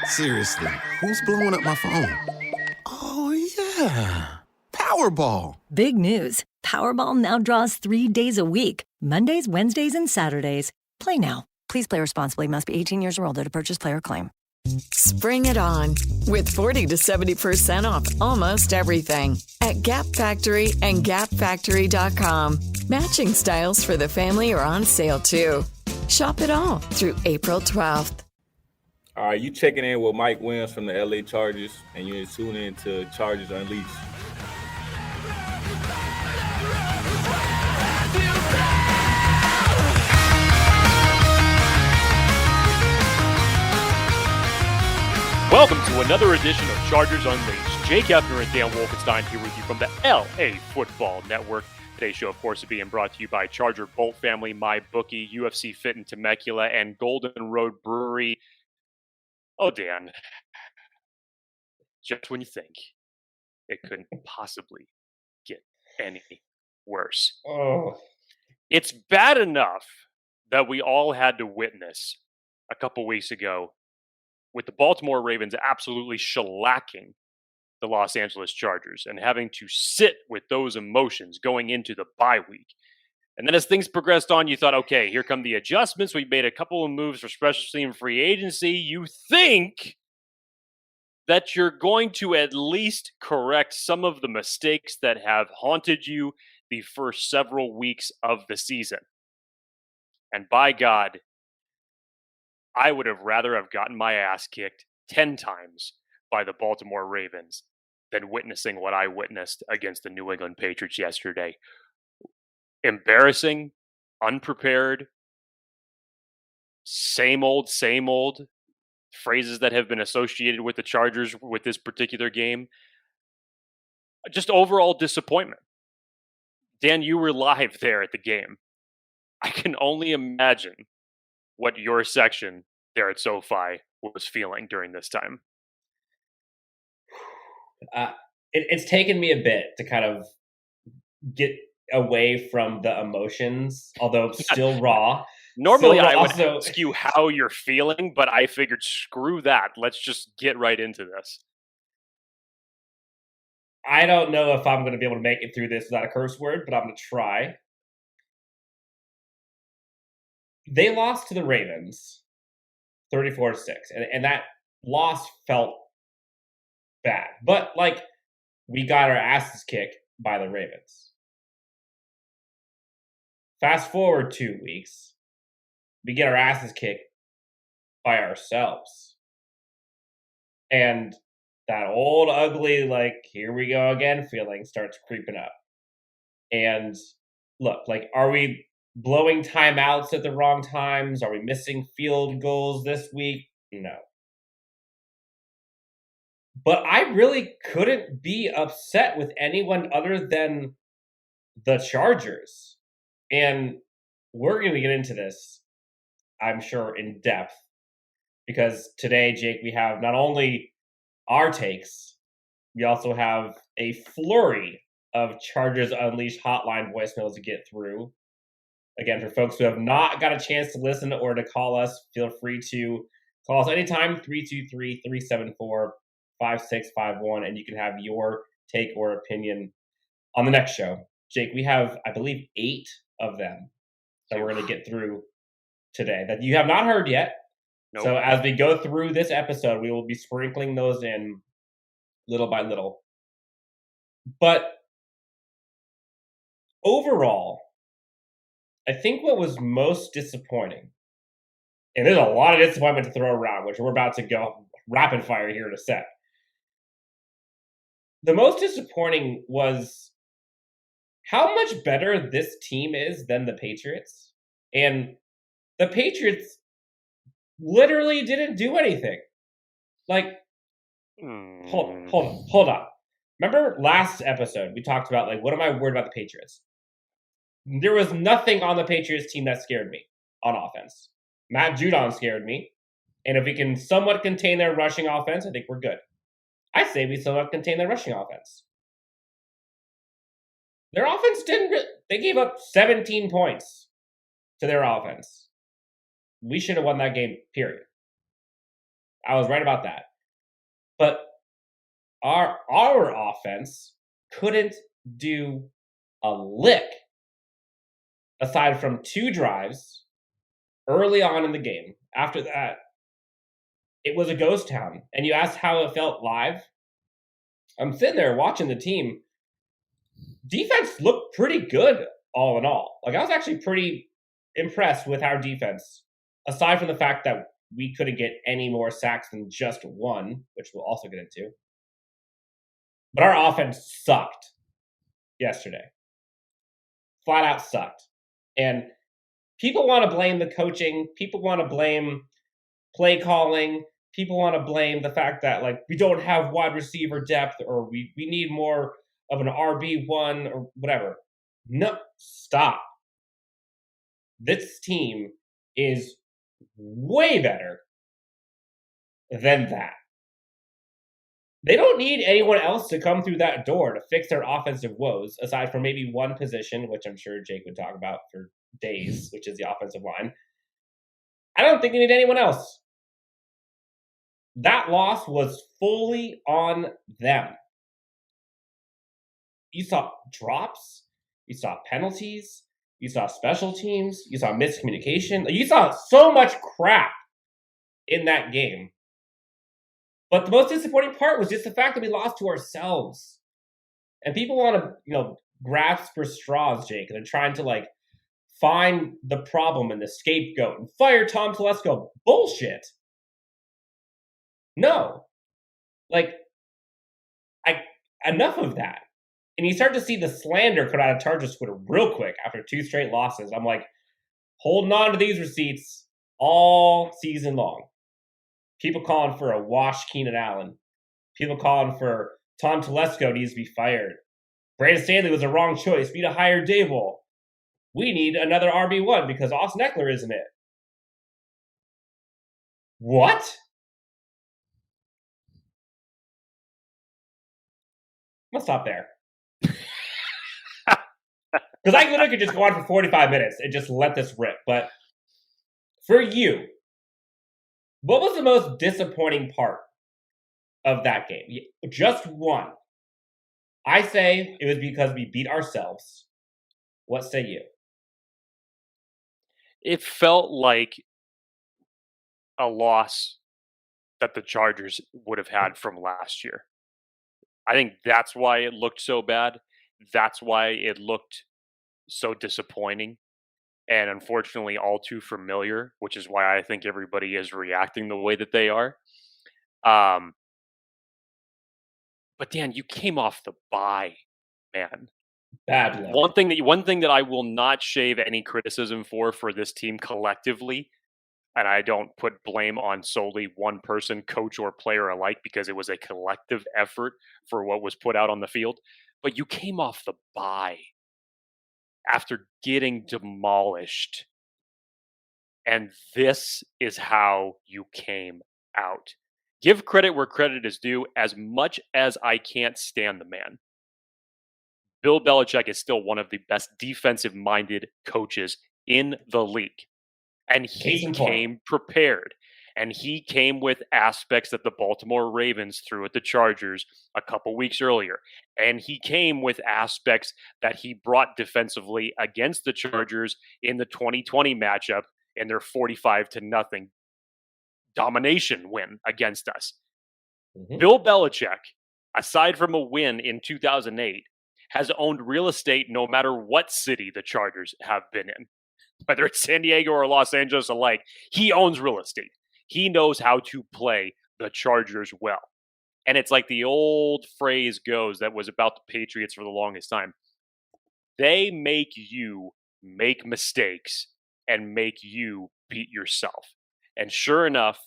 Seriously, who's blowing up my phone? Oh, yeah. Powerball. Big news. Powerball now draws 3 days a week. Mondays, Wednesdays, and Saturdays. Play now. Please play responsibly. Must be 18 years or older to purchase player claim. Spring it on with 40 to 70% off almost everything at Gap Factory and GapFactory.com. Matching styles for the family are on sale too. Shop it all through April 12th. All right, you checking in with Mike Williams from the LA Chargers, and you're tuning in to Chargers Unleashed. Welcome to another edition of Chargers Unleashed. Jake Hefner and Dan Wolkenstein here with you from the LAFB Network. Today's show, of course, is being brought to you by Charger Bolt Family, MyBookie, UFC Fit in Temecula, and Golden Road Brewery. Oh, Dan, just when you think it couldn't possibly get any worse. Oh, It's bad enough that we all had to witness a couple weeks ago with the Baltimore Ravens absolutely shellacking the Los Angeles Chargers and having to sit with those emotions going into the bye week. And then as things progressed on, you thought, okay, here come the adjustments. We made a couple of moves for special team free agency. You think that you're going to at least correct some of the mistakes that have haunted you the first several weeks of the season. And by God, I would have rather have gotten my ass kicked 10 times by the Baltimore Ravens than witnessing what I witnessed against the New England Patriots yesterday. Embarrassing, unprepared, same old phrases that have been associated with the Chargers with this particular game. Just overall disappointment. Dan, you were live there at the game. I can only imagine what your section there at SoFi was feeling during this time. It's taken me a bit to kind of get away from the emotions, although still raw. Normally, Still I would also ask you how you're feeling, but I figured, screw that. Let's just get right into this. I don't know if I'm going to be able to make it through this without a curse word, but I'm going to try. They lost to the Ravens 34-6, and that loss felt bad. But, we got our asses kicked by the Ravens. Fast forward 2 weeks, we get our asses kicked by ourselves. And that old, ugly, here we go again feeling starts creeping up. And look, are we blowing timeouts at the wrong times? Are we missing field goals this week? No. But I really couldn't be upset with anyone other than the Chargers. And we're going to get into this, I'm sure, in depth. Because today, Jake, we have not only our takes, we also have a flurry of Chargers Unleashed hotline voicemails to get through. Again, for folks who have not got a chance to listen or to call us, feel free to call us anytime, 323-374-5651, and you can have your take or opinion on the next show. Jake, we have, I believe, 8 of them that we're going to get through today that you have not heard yet. Nope. So as we go through this episode, we will be sprinkling those in little by little. But overall, I think what was most disappointing, and there's a lot of disappointment to throw around, which we're about to go rapid fire here in a sec. The most disappointing was how much better this team is than the Patriots. And the Patriots literally didn't do anything. Hold on. Remember last episode, we talked about, what am I worried about the Patriots? There was nothing on the Patriots team that scared me on offense. Matt Judon scared me. And if we can somewhat contain their rushing offense, I think we're good. I say we somewhat contain their rushing offense. Their offense they gave up 17 points to their offense. We should have won that game, period. I was right about that. But our offense couldn't do a lick aside from 2 drives early on in the game. After that, it was a ghost town. And you asked how it felt live. I'm sitting there watching the team. Defense looked pretty good all in all. Like, I was actually pretty impressed with our defense, aside from the fact that we couldn't get any more sacks than just 1, which we'll also get into. But our offense sucked yesterday. Flat out sucked. And people want to blame the coaching. People want to blame play calling. People want to blame the fact that, like, we don't have wide receiver depth, or we need more of an RB1 or whatever. No, stop. This team is way better than that. They don't need anyone else to come through that door to fix their offensive woes, aside from maybe one position, which I'm sure Jake would talk about for days, which is the offensive line. I don't think they need anyone else. That loss was fully on them. You saw drops. You saw penalties. You saw special teams. You saw miscommunication. You saw so much crap in that game. But the most disappointing part was just the fact that we lost to ourselves. And people want to, grasp for straws, Jake, and they're trying to, like, find the problem and the scapegoat and fire Tom Telesco. Bullshit. No. Like, enough of that. And you start to see the slander come out of Chargers Twitter real quick after 2 straight losses. I'm like, holding on to these receipts all season long. People calling for a wash Keenan Allen. People calling for Tom Telesco needs to be fired. Brandon Staley was the wrong choice. We need to hire Dable. We need another RB1 because Austin Eckler isn't it. What? I'm going to stop there. Because I literally could just go on for 45 minutes and just let this rip. But for you, what was the most disappointing part of that game? Just one. I say it was because we beat ourselves. What say you? It felt like a loss that the Chargers would have had from last year. I think that's why it looked so bad. That's why it looked so disappointing and unfortunately all too familiar, which is why I think everybody is reacting the way that they are. But Dan, you came off the bye, man. Bad luck. One thing that I will not shave any criticism for this team collectively, and I don't put blame on solely one person, coach or player alike, because it was a collective effort for what was put out on the field. But you came off the bye after getting demolished. And this is how you came out. Give credit where credit is due. As much as I can't stand the man, Bill Belichick is still one of the best defensive-minded coaches in the league. And he came prepared. And he came with aspects that the Baltimore Ravens threw at the Chargers a couple weeks earlier. And he came with aspects that he brought defensively against the Chargers in the 2020 matchup in their 45-0 domination win against us. Mm-hmm. Bill Belichick, aside from a win in 2008, has owned real estate no matter what city the Chargers have been in. Whether it's San Diego or Los Angeles alike, he owns real estate. He knows how to play the Chargers well. And it's like the old phrase goes that was about the Patriots for the longest time. They make you make mistakes and make you beat yourself. And sure enough,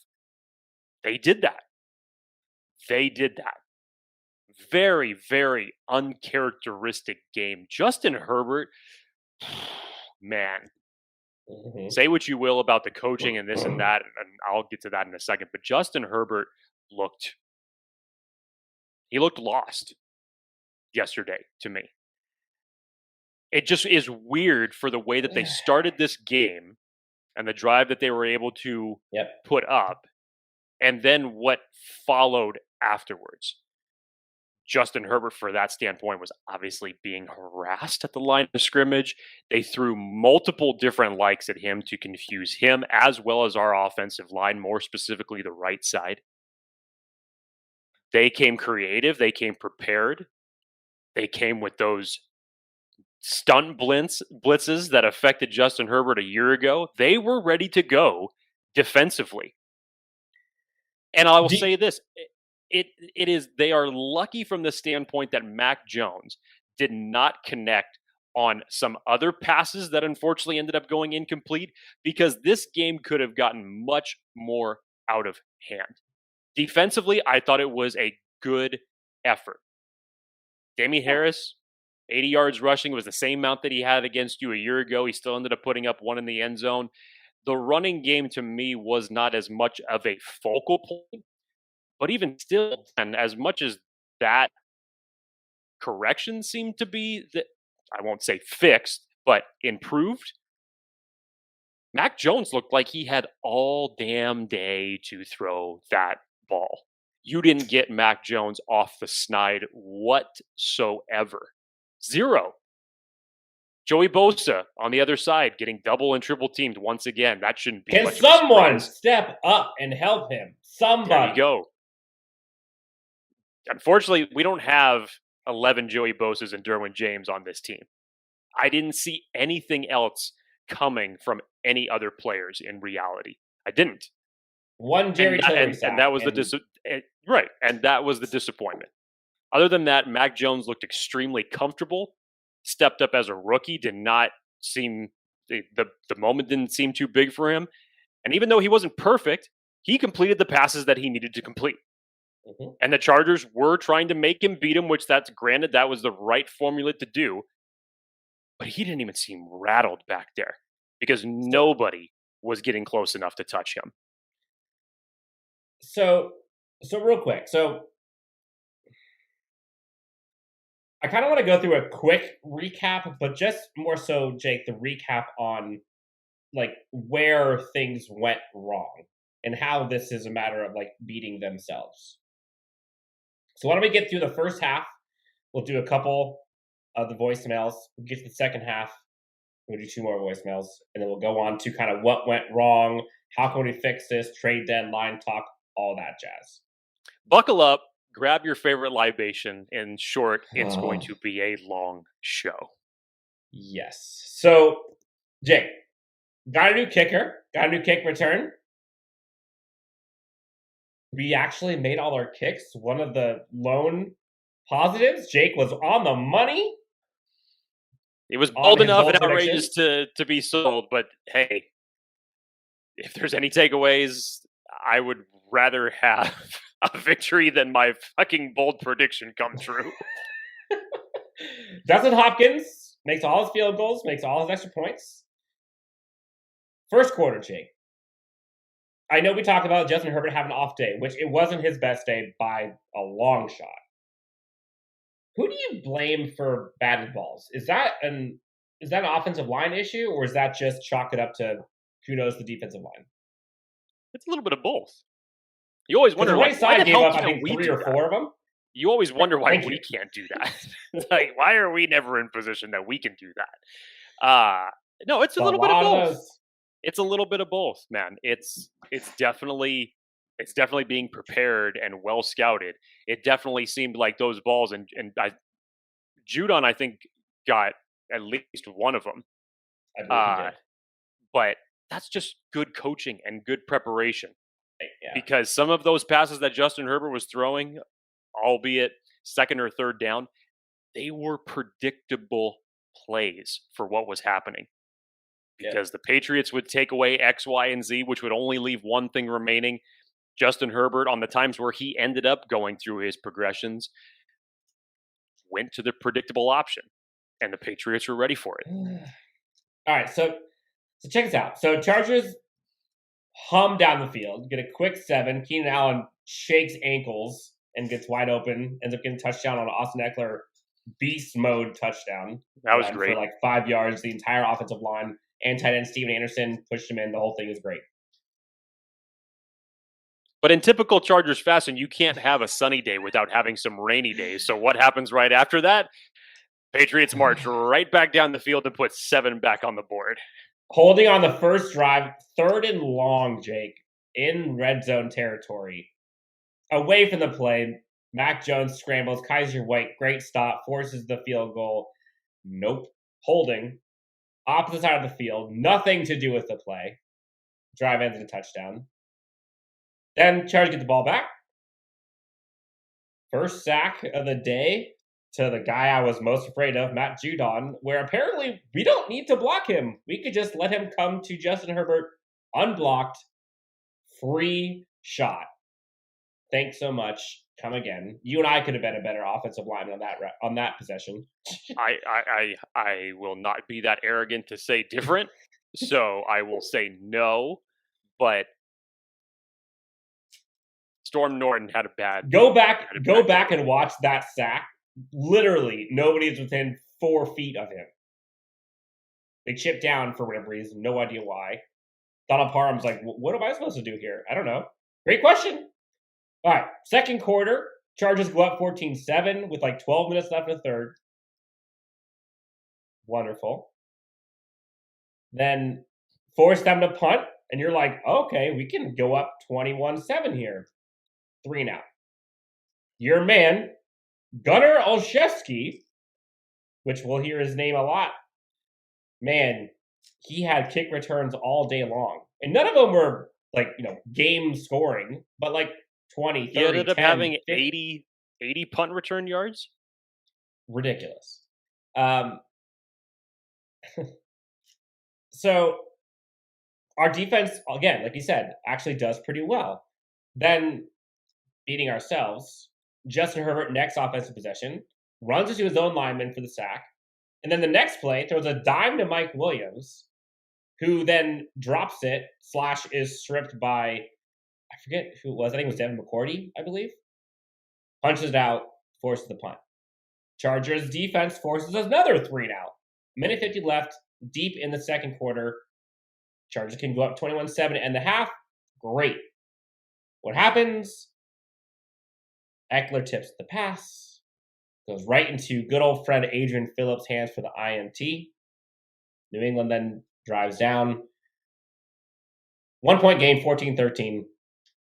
they did that. They did that. Very, very uncharacteristic game. Justin Herbert, man. Mm-hmm. Say what you will about the coaching and this and that, and I'll get to that in a second. But Justin Herbert looked lost yesterday to me. It just is weird for the way that they started this game and the drive that they were able to put up. And then what followed afterwards. Justin Herbert, for that standpoint, was obviously being harassed at the line of scrimmage. They threw multiple different likes at him to confuse him, as well as our offensive line, more specifically the right side. They came creative. They came prepared. They came with those stunt blitzes that affected Justin Herbert a year ago. They were ready to go defensively. And I will say this. It is they are lucky from the standpoint that Mac Jones did not connect on some other passes that unfortunately ended up going incomplete, because this game could have gotten much more out of hand. Defensively, I thought it was a good effort. Damien Harris, 80 yards rushing, was the same amount that he had against you a year ago. He still ended up putting up one in the end zone. The running game to me was not as much of a focal point. But even still, and as much as that correction seemed to be, that I won't say fixed, but improved, Mac Jones looked like he had all damn day to throw that ball. You didn't get Mac Jones off the snide whatsoever. Zero. Joey Bosa on the other side getting double and triple teamed once again. That shouldn't be. Can much someone of a surprise. step up and help him? Somebody. There you go. Unfortunately, we don't have 11 Joey Bosas and Derwin James on this team. I didn't see anything else coming from any other players in reality. I didn't. One Jerry Tillery and that was right, and that was the disappointment. Other than that, Mac Jones looked extremely comfortable, stepped up as a rookie, did not seem the moment didn't seem too big for him. And even though he wasn't perfect, he completed the passes that he needed to complete. Mm-hmm. And the Chargers were trying to make him beat him, which that's granted, that was the right formula to do. But he didn't even seem rattled back there because nobody was getting close enough to touch him. So real quick. So I kind of want to go through a quick recap, but just more so, Jake, the recap on like where things went wrong and how this is a matter of like beating themselves. So why don't we get through the first half? We'll do a couple of the voicemails. We'll get to the second half. We'll do 2 more voicemails. And then we'll go on to kind of what went wrong, how can we fix this, trade deadline talk, all that jazz. Buckle up, grab your favorite libation. In short, it's going to be a long show. Yes. So, Jake, got a new kicker, got a new kick return. We actually made all our kicks. One of the lone positives, Jake was on the money. It was bold enough and outrageous to be sold, but hey, if there's any takeaways, I would rather have a victory than my fucking bold prediction come true. Dustin Hopkins makes all his field goals, makes all his extra points. First quarter, Jake. I know we talked about Justin Herbert having an off day, which it wasn't his best day by a long shot. Who do you blame for batted balls? Is that an offensive line issue, or is that just chalk it up to kudos the defensive line? It's a little bit of both. You always wonder why the hell up, I think, 3 or 4 of them. You always wonder why we can't do that. Like, why are we never in position that we can do that? No, it's a little bit of both. It's a little bit of both, man. It's definitely being prepared and well scouted. It definitely seemed like those balls, and Judon, I think, got at least one of them. I believe he did. But that's just good coaching and good preparation. Yeah. Because some of those passes that Justin Herbert was throwing, albeit second or third down, they were predictable plays for what was happening. Because the Patriots would take away X, Y, and Z, which would only leave one thing remaining. Justin Herbert, on the times where he ended up going through his progressions, went to the predictable option. And the Patriots were ready for it. All right, so check this out. So Chargers hum down the field, get a quick 7. Keenan Allen shakes ankles and gets wide open, ends up getting a touchdown on an Austin Eckler beast mode touchdown. That was great. For like 5 yards, the entire offensive line and tight end Steven Anderson pushed him in. The whole thing is great. But in typical Chargers fashion, you can't have a sunny day without having some rainy days. So what happens right after that? Patriots march right back down the field and put 7 back on the board. Holding on the first drive, 3rd and long, Jake, in red zone territory. Away from the play, Mac Jones scrambles. Kaiser White, great stop, forces the field goal. Nope. Holding. Opposite side of the field. Nothing to do with the play. Drive ends in a touchdown. Then Chargers get the ball back. First sack of the day to the guy I was most afraid of, Matt Judon, where apparently we don't need to block him. We could just let him come to Justin Herbert unblocked. Free shot. Thanks so much. Come again. You and I could have been a better offensive lineman on that possession. I will not be that arrogant to say different, so I will say no. But Storm Norton had a bad. Go back and watch that sack. Literally, nobody's within 4 feet of him. They chipped down for whatever reason. No idea why. Donald Parham's like, what am I supposed to do here? I don't know. Great question. All right, second quarter. Chargers go up 14-7 with like 12 minutes left in the third. Wonderful. Then force them to punt, and you're like, okay, we can go up 21-7 here. 3 and out. Your man, Gunnar Olszewski, which we'll hear his name a lot. Man, he had kick returns all day long. And none of them were like, game scoring, but like 20, 30, He ended up 10, having 50. 80 punt return yards. Ridiculous. So our defense, again, like you said, actually does pretty well. Then beating ourselves, Justin Herbert, next offensive possession, runs into his own lineman for the sack. And then the next play throws a dime to Mike Williams, who then drops it, / is stripped by, I forget who it was. I think it was Devin McCourty, I believe. Punches it out, forces the punt. Chargers defense forces another 3 and out. Minute 50 left, deep in the second quarter. Chargers can go up 21-7 and the half. Great. What happens? Eckler tips the pass. Goes right into good old friend Adrian Phillips' hands for the INT. New England then drives down. 1-point game, 14-13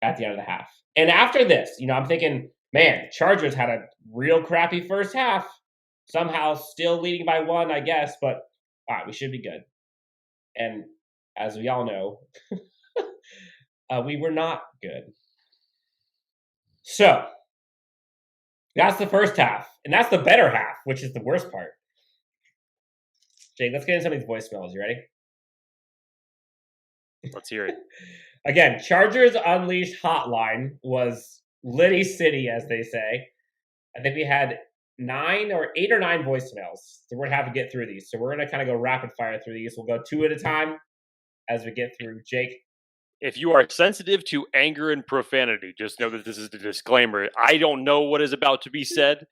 at the end of the half. And after this, I'm thinking, man, Chargers had a real crappy first half. Somehow still leading by 1, I guess, but all right, we should be good. And as we all know, we were not good. So, that's the first half. And that's the better half, which is the worst part. Jake, let's get into some of these voicemails. You ready? Let's hear it. Again, Chargers Unleashed hotline was Liddy City, as they say. I think we had 8 or 9 voicemails. So we're going to have to get through these. So we're going to kind of go rapid fire through these. We'll go 2 at a time as we get through. Jake? If you are sensitive to anger and profanity, just know that this is the disclaimer. I don't know what is about to be said,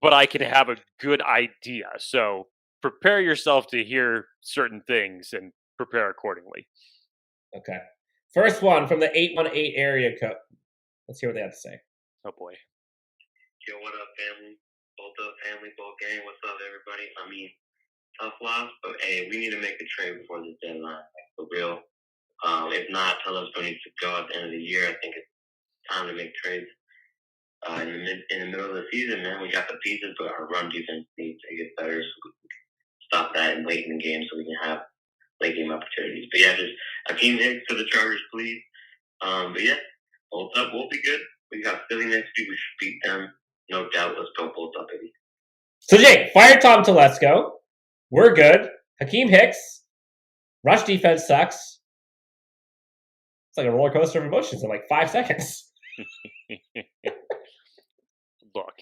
but I can have a good idea. So prepare yourself to hear certain things and prepare accordingly. Okay. First one from the 818 area code. Let's hear what they have to say. Oh, boy. Yo, what up, family? Both up, family, both gang. What's up, everybody? I mean, tough loss, but hey, we need to make a trade before the deadline. Like, for real. If not, Phillips needs to go at the end of the year. I think it's time to make trades. In the middle of the season, man, we got the pieces, but our run defense needs to get better so we can stop that and late in the game so we can have late game opportunities. But yeah, just Hakeem Hicks to the Chargers, please. But yeah, both up, we'll be good. We got Philly next week. We should beat them. No doubt. Let's go both up, baby. So, Jake, fire Tom Telesco. We're good. Hakeem Hicks. Rush defense sucks. It's like a roller coaster of emotions in like 5 seconds. Look,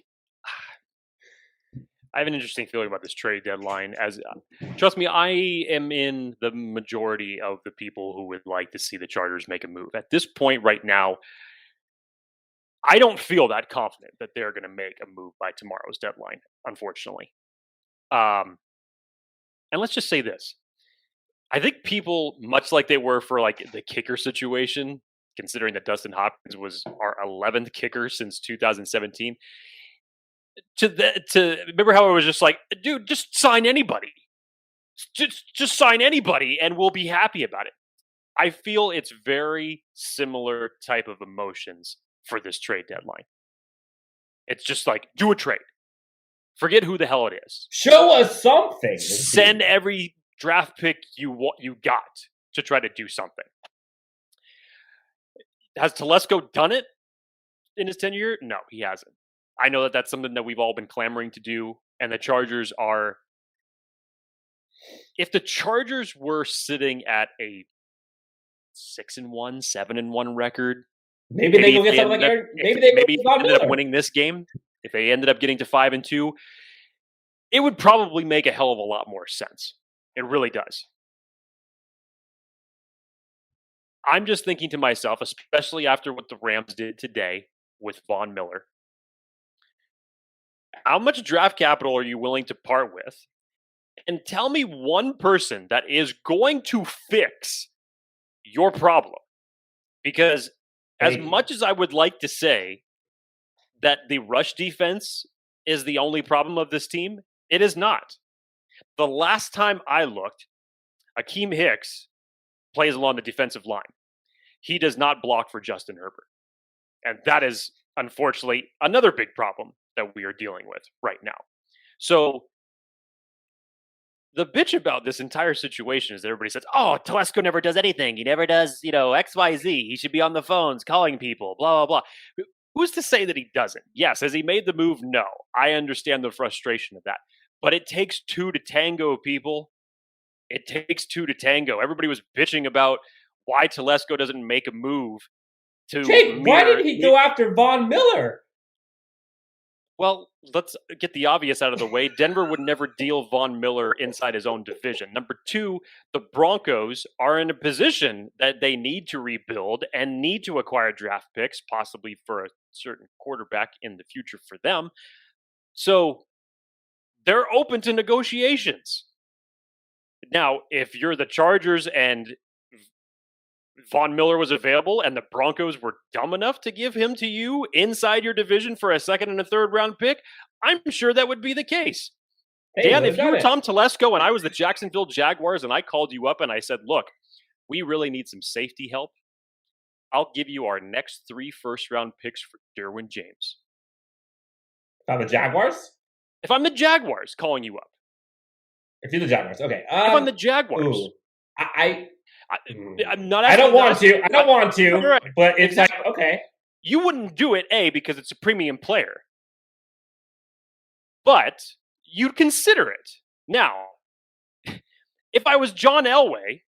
I have an interesting feeling about this trade deadline. Trust me, I am in the majority of the people who would like to see the Chargers make a move. At this point right now, I don't feel that confident that they're going to make a move by tomorrow's deadline, unfortunately. And let's just say this. I think people, much like they were for like the kicker situation, considering that Dustin Hopkins was our 11th kicker since 2017. To remember how it was just like, dude, just sign anybody. Just sign anybody and we'll be happy about it. I feel it's very similar type of emotions for this trade deadline. It's just like, do a trade. Forget who the hell it is. Show us something. Send every draft pick you got to try to do something. Has Telesco done it in his tenure? No, he hasn't. I know that that's something that we've all been clamoring to do, and the Chargers are... If the Chargers were sitting at a 6-1, 7-1 record, maybe they go get something like Aaron. Maybe they ended up winning this game. If they ended up getting to 5-2, it would probably make a hell of a lot more sense. It really does. I'm just thinking to myself, especially after what the Rams did today with Von Miller, how much draft capital are you willing to part with? And tell me one person that is going to fix your problem. Because as much as I would like to say that the rush defense is the only problem of this team, it is not. The last time I looked, Akeem Hicks plays along the defensive line. He does not block for Justin Herbert. And that is, unfortunately, another big problem that we are dealing with right now. So the bitch about this entire situation is that everybody says, oh, Telesco never does anything. He never does, X, Y, Z. He should be on the phones calling people, blah, blah, blah. Who's to say that he doesn't? Yes. Has he made the move? No. I understand the frustration of that. But it takes two to tango, people. It takes two to tango. Everybody was bitching about why Telesco doesn't make a move to Jake, why did he go after Von Miller? Well, let's get the obvious out of the way. Denver would never deal Von Miller inside his own division. Number two, the Broncos are in a position that they need to rebuild and need to acquire draft picks, possibly for a certain quarterback in the future for them. So they're open to negotiations. Now, if you're the Chargers and Von Miller was available and the Broncos were dumb enough to give him to you inside your division for a second and a third round pick, I'm sure that would be the case. Hey, Dan, if you were Tom Telesco and I was the Jacksonville Jaguars and I called you up and I said, look, we really need some safety help, I'll give you our next 3 first-round picks for Derwin James. If I'm the Jaguars? If I'm the Jaguars calling you up. If you're the Jaguars, okay. If I'm the Jaguars. Ooh, I'm not. I don't want to. Right. But it's like, okay. You wouldn't do it, A, because it's a premium player. But you'd consider it. Now, if I was John Elway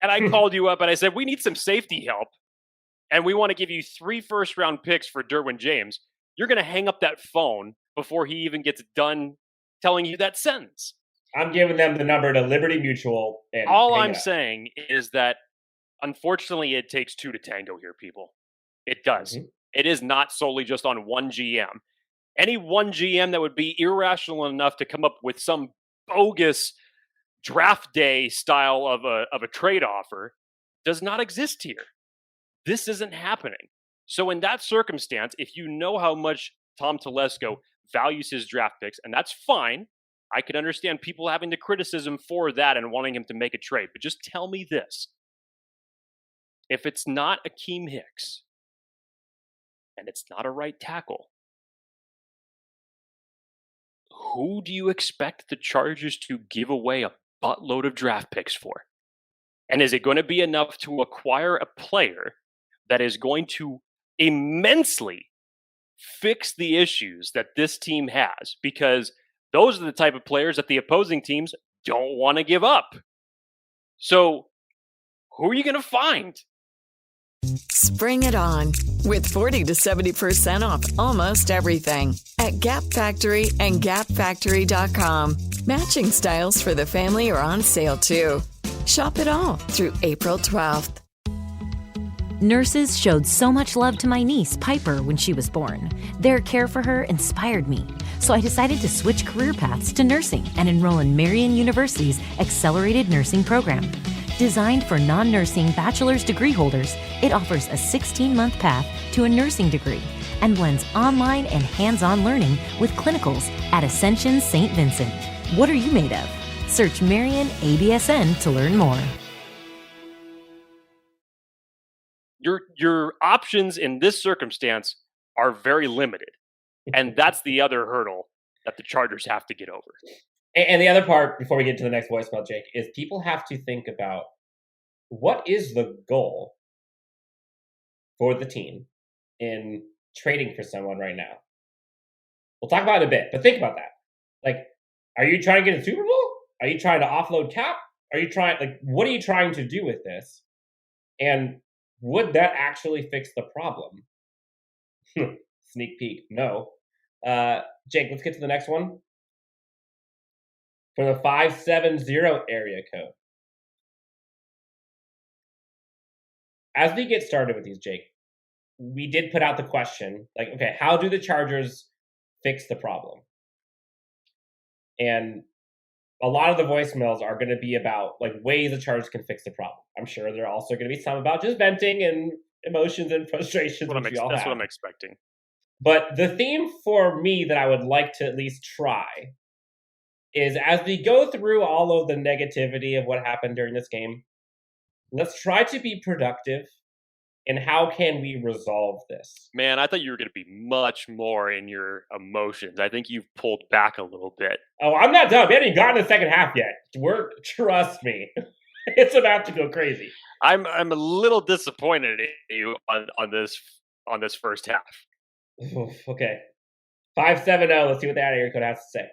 and I called you up and I said, we need some safety help and we want to give you 3 first-round picks for Derwin James, you're going to hang up that phone before he even gets done telling you that sentence. I'm giving them the number to Liberty Mutual. And all I'm saying is that, unfortunately, it takes 2 to tango here, people. It does. Mm-hmm. It is not solely just on one GM. Any one GM that would be irrational enough to come up with some bogus draft day style of a trade offer does not exist here. This isn't happening. So in that circumstance, if you know how much Tom Telesco values his draft picks, and that's fine, I can understand people having the criticism for that and wanting him to make a trade. But just tell me this. If it's not Akeem Hicks, and it's not a right tackle, who do you expect the Chargers to give away a buttload of draft picks for? And is it going to be enough to acquire a player that is going to immensely fix the issues that this team has? Because those are the type of players that the opposing teams don't want to give up. So, who are you going to find? Spring it on with 40 to 70% off almost everything at Gap Factory and GapFactory.com. Matching styles for the family are on sale too. Shop it all through April 12th. Nurses showed so much love to my niece, Piper, when she was born. Their care for her inspired me. So I decided to switch career paths to nursing and enroll in Marian University's Accelerated Nursing Program. Designed for non-nursing bachelor's degree holders, it offers a 16-month path to a nursing degree and blends online and hands-on learning with clinicals at Ascension St. Vincent. What are you made of? Search Marion ABSN to learn more. Your options in this circumstance are very limited. And that's the other hurdle that the Chargers have to get over. And the other part, before we get to the next voicemail, Jake, is people have to think about what is the goal for the team in trading for someone right now. We'll talk about it in a bit, but think about that. Like, are you trying to get a Super Bowl? Are you trying to offload cap? What are you trying to do with this? And would that actually fix the problem? Sneak peek, no. Jake, let's get to the next one. For the 570 area code. As we get started with these, Jake, we did put out the question, like, okay, how do the Chargers fix the problem? And a lot of the voicemails are going to be about like ways the Chargers can fix the problem. I'm sure there are also going to be some about just venting and emotions and frustrations. That's what I'm expecting. But the theme for me that I would like to at least try is, as we go through all of the negativity of what happened during this game, let's try to be productive. And how can we resolve this? Man, I thought you were going to be much more in your emotions. I think you've pulled back a little bit. Oh, I'm not done. We haven't even gotten to the second half yet. Trust me. It's about to go crazy. I'm a little disappointed in you on this first half. Okay. 570. Let's see what the area code has to say.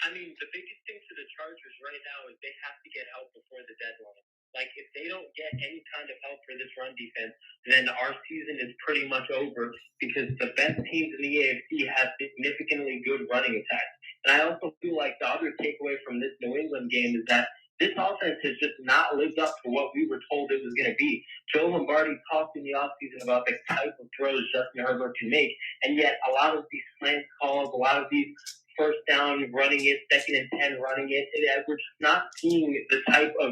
I mean, the biggest thing for the Chargers right now is they have to get help before the deadline. Like, if they don't get any kind of help for this run defense, then our season is pretty much over, because the best teams in the AFC have significantly good running attacks. And I also feel like the other takeaway from this New England game is that this offense has just not lived up to what we were told it was going to be. Joe Lombardi talked in the offseason about the type of throws Justin Herbert can make, and yet a lot of these slant calls, a lot of these first down running it, 2nd and 10 running it, we're just not seeing the type of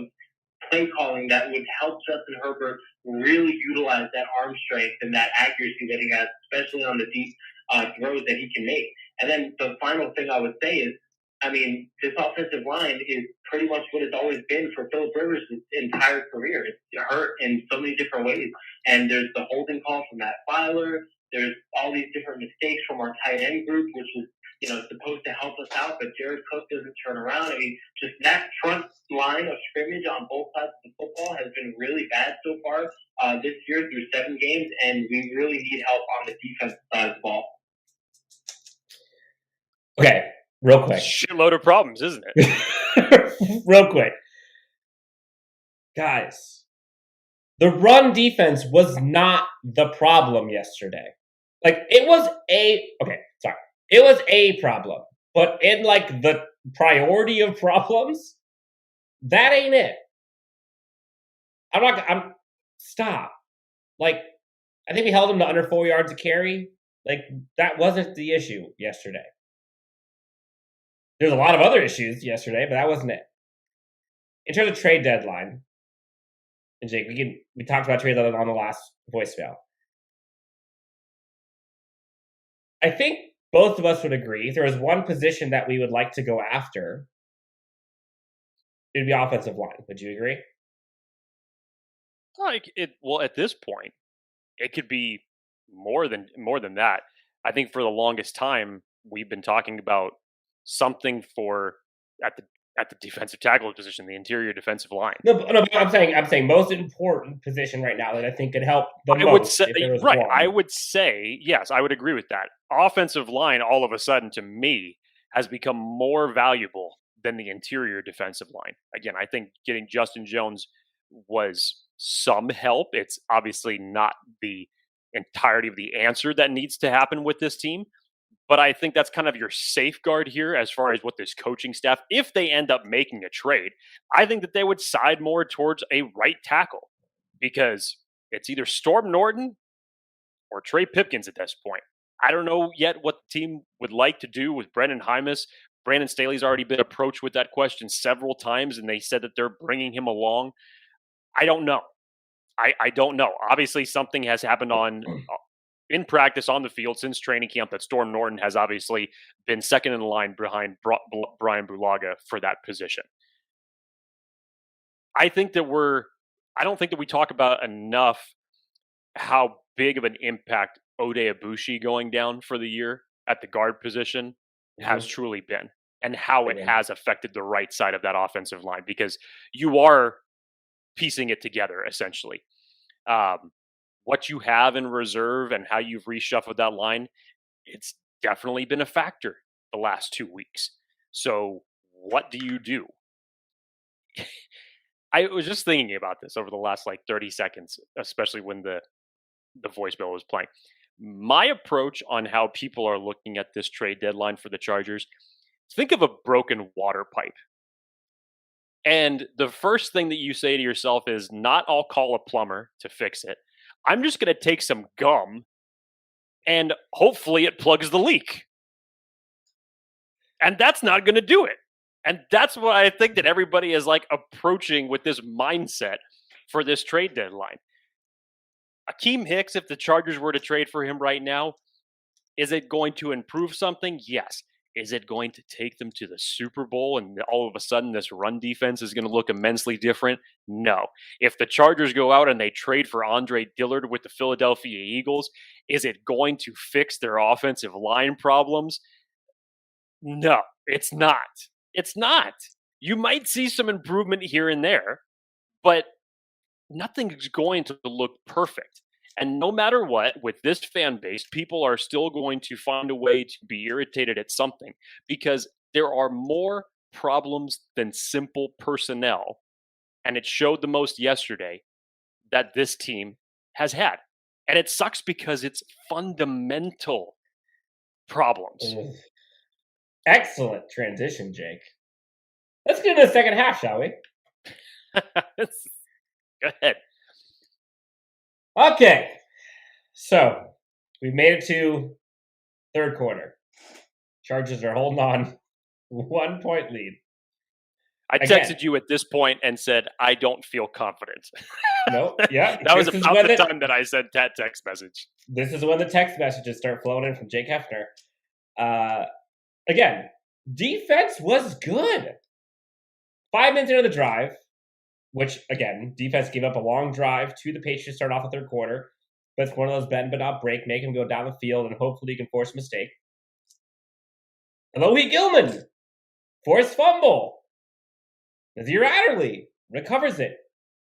play calling that would help Justin Herbert really utilize that arm strength and that accuracy that he has, especially on the deep throws that he can make. And then the final thing I would say is, I mean, this offensive line is pretty much what it's always been for Philip Rivers' entire career. It's hurt in so many different ways. And there's the holding call from Matt Filer. There's all these different mistakes from our tight end group, which is, supposed to help us out, but Jared Cook doesn't turn around. I mean, just that front line of scrimmage on both sides of the football has been really bad so far this year through 7 games, and we really need help on the defensive side of the ball. Okay, real quick. Shitload of problems, isn't it? Real quick. Guys, the run defense was not the problem yesterday. Like, it was It was a problem, but in like the priority of problems, that ain't it. Stop. Like, I think we held him to under 4 yards a carry. Like, that wasn't the issue yesterday. There's a lot of other issues yesterday, but that wasn't it. In terms of trade deadline, and Jake, we talked about trade deadline on the last voicemail. I think both of us would agree, if there was one position that we would like to go after, it would be offensive line. Would you agree? Well, at this point, it could be more than that. I think for the longest time, we've been talking about something at the defensive tackle position, the interior defensive line. No, I'm saying most important position right now that I think could help the most. I would say, yes, I would agree with that. Offensive line, all of a sudden, to me, has become more valuable than the interior defensive line. Again, I think getting Justin Jones was some help. It's obviously not the entirety of the answer that needs to happen with this team. But I think that's kind of your safeguard here as far as what this coaching staff, if they end up making a trade, I think that they would side more towards a right tackle, because it's either Storm Norton or Trey Pipkins at this point. I don't know yet what the team would like to do with Brendan Hymas Brandon Staley's already been approached with that question several times, and they said that they're bringing him along. I don't know. I don't know. Obviously, something has happened in practice on the field since training camp that Storm Norton has obviously been second in the line behind Brian Bulaga for that position. I don't think that we talk about enough how big of an impact Ode Ibushi going down for the year at the guard position has truly been, and how it has affected the right side of that offensive line, because you are piecing it together essentially. What you have in reserve and how you've reshuffled that line, it's definitely been a factor the last 2 weeks. So what do you do? I was just thinking about this over the last 30 seconds, especially when the voicemail was playing. My approach on how people are looking at this trade deadline for the Chargers, think of a broken water pipe. And the first thing that you say to yourself is not, I'll call a plumber to fix it. I'm just going to take some gum and hopefully it plugs the leak. And that's not going to do it. And that's what I think that everybody is approaching with this mindset for this trade deadline. Akeem Hicks, if the Chargers were to trade for him right now, is it going to improve something? Yes. Is it going to take them to the Super Bowl and all of a sudden this run defense is going to look immensely different? No. If the Chargers go out and they trade for Andre Dillard with the Philadelphia Eagles, is it going to fix their offensive line problems? No, it's not. It's not. You might see some improvement here and there, but nothing is going to look perfect. And no matter what, with this fan base, people are still going to find a way to be irritated at something, because there are more problems than simple personnel. And it showed the most yesterday that this team has had. And it sucks because it's fundamental problems. Excellent transition, Jake. Let's get into the second half, shall we? Go ahead. Okay, so we've made it to third quarter. Chargers are holding on 1 point lead. I texted you at this point and said, I don't feel confident. No, yeah. That was about the time that I sent that text message. This is when the text messages start flowing in from Jake Hefner. Again, defense was good. 5 minutes into the drive, which, again, defense gave up a long drive to the Patriots to start off the third quarter. But it's one of those bend but not break, make him go down the field, and hopefully you can force a mistake. Alohi Gilman, forced fumble. Nazir Adderley recovers it.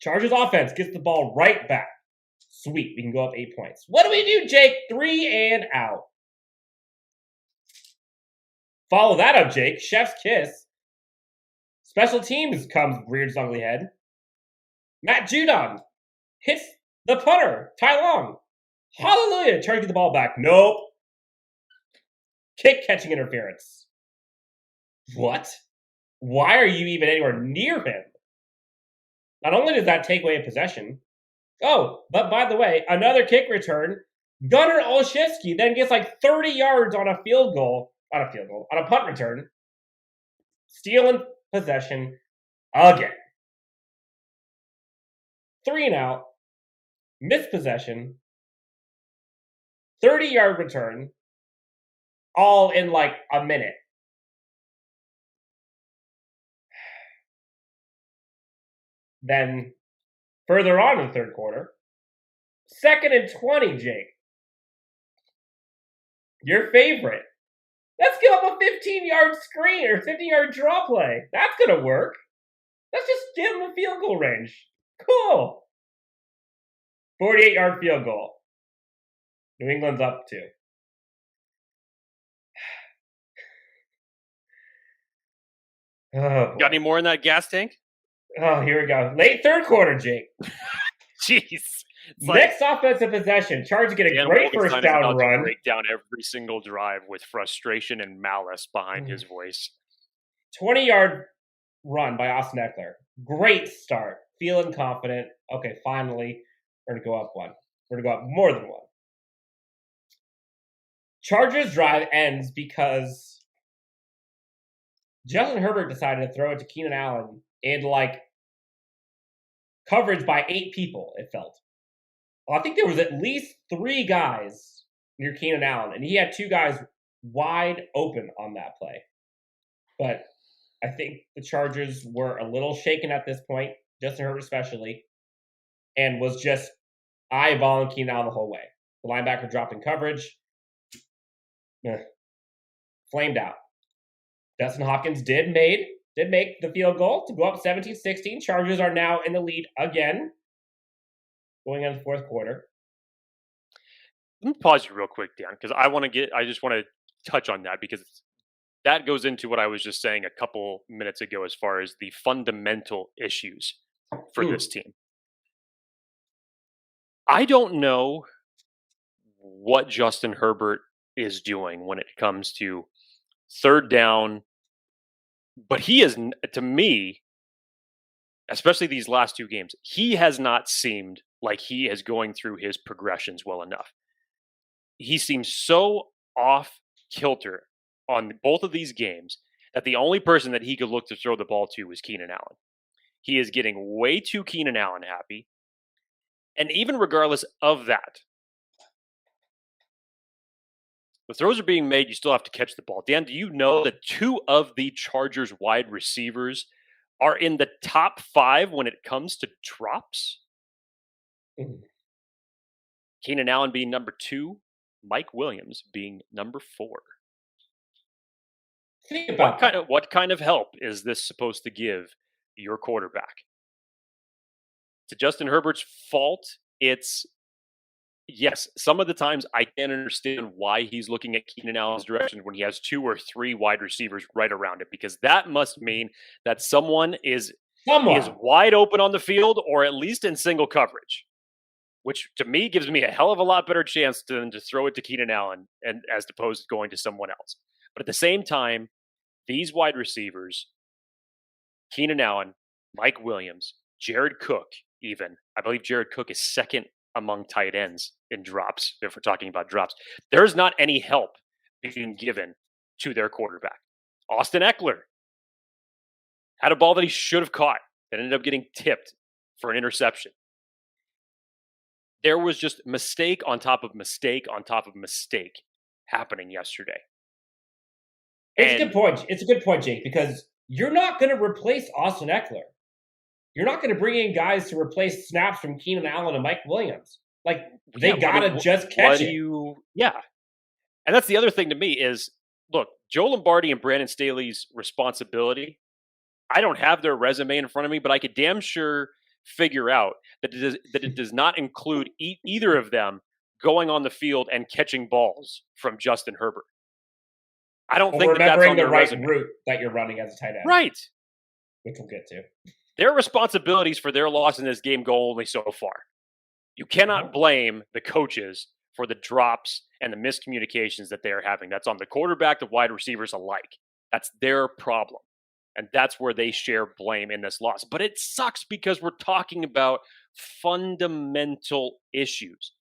Chargers offense gets the ball right back. Sweet, we can go up 8 points. What do we do, Jake? 3 and out. Follow that up, Jake. Chef's kiss. Special teams comes reared his ugly head. Matt Judon hits the punter, Ty Long. Hallelujah, trying to get the ball back. Nope. Kick catching interference. What? Why are you even anywhere near him? Not only does that take away a possession. Oh, but by the way, another kick return. Gunnar Olszewski then gets 30 yards on a punt return. Stealing possession again. 3 and out. Missed possession. 30-yard return. All in a minute. Then, further on in the third quarter, 2nd and 20, Jake. Your favorite. Let's give up a 15-yard screen or 15-yard draw play. That's going to work. Let's just give him a field goal range. Cool. 48-yard field goal. New England's up 2. Oh, got any more in that gas tank? Oh, here we go. Late third quarter, Jake. Jeez. Next offensive possession. Chargers get a great first down run. Break down every single drive with frustration and malice behind his voice. 20-yard run by Austin Eckler. Great start. Feeling confident. Okay, finally, we're going to go up 1. We're going to go up more than 1. Chargers drive ends because Justin Herbert decided to throw it to Keenan Allen in like coverage by 8 people, it felt. Well, I think there was at least 3 guys near Keenan Allen, and he had 2 guys wide open on that play. But I think the Chargers were a little shaken at this point, Justin Herbert especially, and was just eyeballing Keenan Allen the whole way. The linebacker dropped in coverage. Flamed out. Dustin Hopkins did make the field goal to go up 17-16. Chargers are now in the lead again, going into the fourth quarter. Let me pause you real quick, Dan, because I just want to touch on that because that goes into what I was just saying a couple minutes ago as far as the fundamental issues for this team. I don't know what Justin Herbert is doing when it comes to third down, but he is, to me, especially these last 2 games, he has not seemed like he is going through his progressions well enough. He seems so off kilter on both of these games that the only person that he could look to throw the ball to is Keenan Allen. He is getting way too Keenan Allen happy. And even regardless of that, the throws are being made, you still have to catch the ball. Dan, do you know that 2 of the Chargers wide receivers are in the top 5 when it comes to drops? Keenan Allen being number 2, Mike Williams being number 4. Think about what kind of help is this supposed to give your quarterback? To Justin Herbert's fault, it's yes, some of the times I can't understand why he's looking at Keenan Allen's direction when he has 2 or 3 wide receivers right around it, because that must mean that someone is wide open on the field or at least in single coverage, which to me gives me a hell of a lot better chance than to throw it to Keenan Allen and as opposed to going to someone else. But at the same time, these wide receivers, Keenan Allen, Mike Williams, Jared Cook, even, I believe Jared Cook is second among tight ends in drops, if we're talking about drops. There's not any help being given to their quarterback. Austin Eckler had a ball that he should have caught that ended up getting tipped for an interception. There was just mistake on top of mistake on top of mistake happening yesterday. It's a good point. It's a good point, Jake, because you're not going to replace Austin Eckler. You're not going to bring in guys to replace snaps from Keenan Allen and Mike Williams. Like, they got to just catch it. Yeah. And that's the other thing to me is, look, Joe Lombardi and Brandon Staley's responsibility, I don't have their resume in front of me, but I could damn sure figure out that it does not include either of them going on the field and catching balls from Justin Herbert. I don't think that's on their resume. Remembering the right route that you're running as a tight end. Right. Which we'll get to. Their responsibilities for their loss in this game go only so far. You cannot blame the coaches for the drops and the miscommunications that they are having. That's on the quarterback, the wide receivers alike. That's their problem. And that's where they share blame in this loss. But it sucks because we're talking about fundamental issues.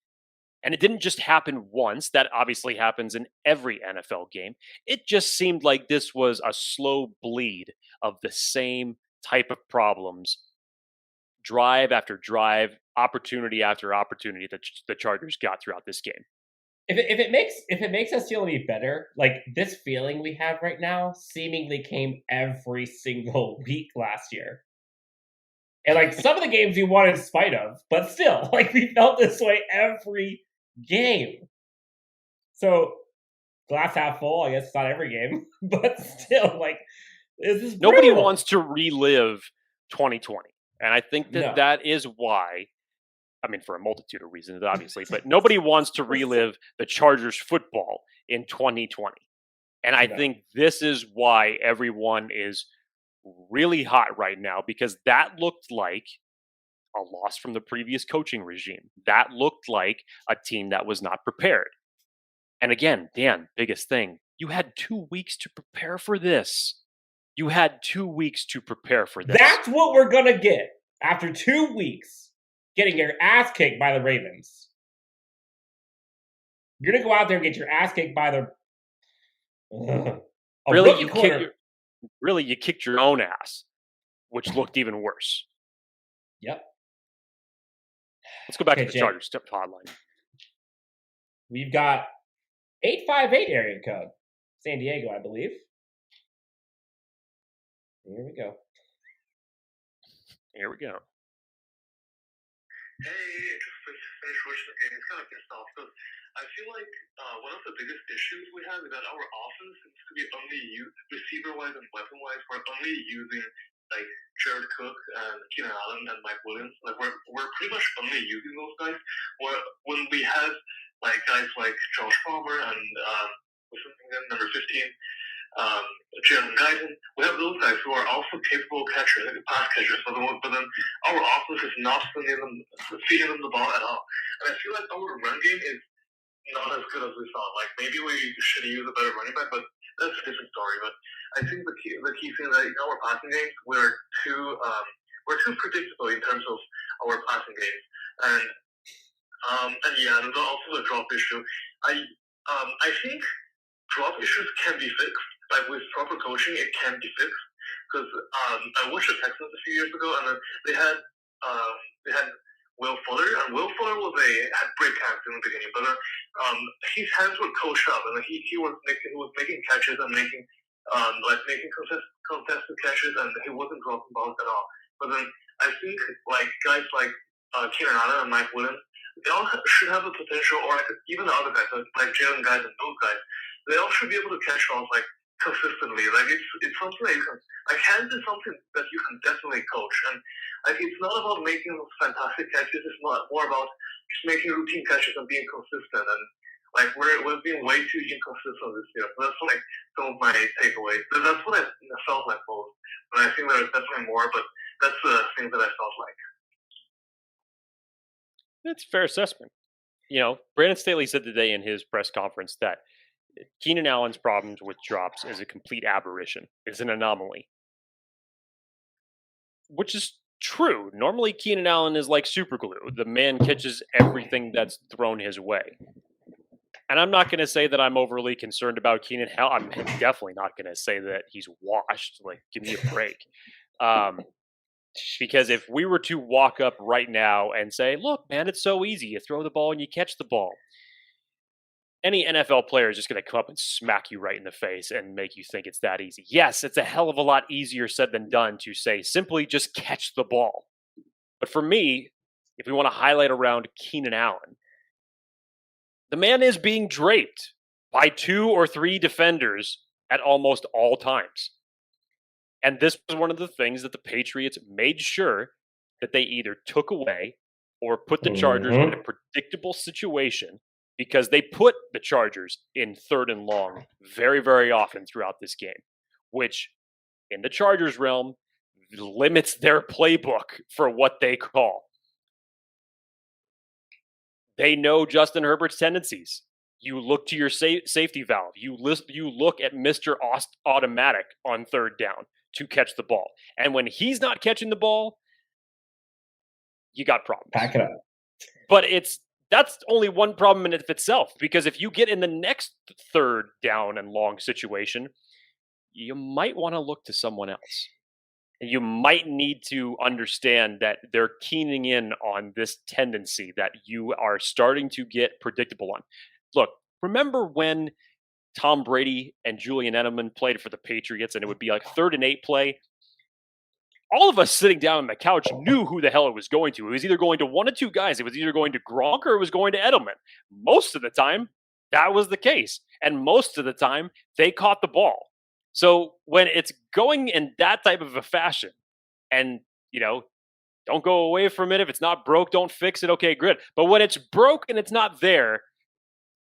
And it didn't just happen once. That obviously happens in every NFL game. It just seemed like this was a slow bleed of the same type of problems, drive after drive, opportunity after opportunity that the Chargers got throughout this game. If it makes us feel any better, like this feeling we have right now seemingly came every single week last year. And like some of the games we won in spite of, but still, like we felt this way every game. So glass half full, I guess it's not every game, but still, like this is nobody brutal. wants to relive 2020. And I think that is why, I mean, for a multitude of reasons, obviously, but nobody wants to relive the Chargers football in 2020. And I think this is why everyone is really hot right now, because that looked like a loss from the previous coaching regime. That looked like a team that was not prepared. And again, Dan, biggest thing, you had 2 weeks to prepare for this. You had 2 weeks to prepare for this. That's what we're going to get after 2 weeks getting your ass kicked by the Ravens. You're going to go out there and get your ass kicked by the... Really? really you kicked your own ass, which looked even worse. Yep. Let's go back to Okay, the Jake. Chargers hotline. We've got 858 area code. San Diego, I believe. Here we go. Here we go. Hey, just to finish watching the game, it's kind of pissed off because I feel like one of the biggest issues we have is that our offense seems to be only receiver-wise and weapon-wise. We're only using like Jared Cook and Keenan Allen and Mike Williams. Like we're pretty much only using those guys. When we have like guys like Josh Palmer and number 15. Jalen Guyton, we have those guys who are also capable catchers, pass catchers, but then our offense is not feeding them the ball at all. And I feel like our run game is not as good as we thought. Like maybe we should use a better running back, but that's a different story. But I think the key thing that in our passing games we're too predictable in terms of our passing games, and yeah, and also the drop issue. I think drop issues can be fixed. Like with proper coaching, it can be fixed. Because I watched the Texans a few years ago, and they had Will Fuller, and Will Fuller had great hands in the beginning, but his hands were coached up, and he was making catches and making contested catches, and he wasn't dropping balls at all. But then I think like guys like Keenan Allen and Mike Williams, they all should have the potential, or even the other guys like Jalen Guys and those guys, they all should be able to catch balls like consistently. Like it's something that you can, like hands is something that you can definitely coach, and like it's not about making fantastic catches. It's more about just making routine catches and being consistent. And like we're being way too inconsistent this year. So that's like some of my takeaways. That's what I felt like most. And I think there's definitely more, but that's the thing that I felt like. That's a fair assessment. You know, Brandon Staley said today in his press conference that Keenan Allen's problems with drops is a complete aberration. It's an anomaly. Which is true. Normally, Keenan Allen is like super glue. The man catches everything that's thrown his way. And I'm not going to say that I'm overly concerned about Keenan. Hell, I'm definitely not going to say that he's washed. Like, give me a break. Because if we were to walk up right now and say, look, man, it's so easy. You throw the ball and you catch the ball. Any NFL player is just going to come up and smack you right in the face and make you think it's that easy. Yes, it's a hell of a lot easier said than done to say simply just catch the ball. But for me, if we want to highlight around Keenan Allen, the man is being draped by 2 or 3 defenders at almost all times. And this was one of the things that the Patriots made sure that they either took away or put the Chargers in a predictable situation, because they put the Chargers in 3rd and long very, very often throughout this game, which in the Chargers realm limits their playbook for what they call. They know Justin Herbert's tendencies. You look to your safety valve. You look at Mr. Automatic on 3rd down to catch the ball. And when he's not catching the ball, you got problems. Pack it up. But that's only one problem in itself, because if you get in the next 3rd down and long situation, you might want to look to someone else. You might need to understand that they're keening in on this tendency that you are starting to get predictable on. Look, remember when Tom Brady and Julian Edelman played for the Patriots and it would be like 3rd and 8 play? All of us sitting down on the couch knew who the hell it was going to. It was either going to one of 2 guys. It was either going to Gronk or it was going to Edelman. Most of the time, that was the case. And most of the time, they caught the ball. So when it's going in that type of a fashion, and, you know, don't go away from it. If it's not broke, don't fix it. Okay, good. But when it's broke and it's not there,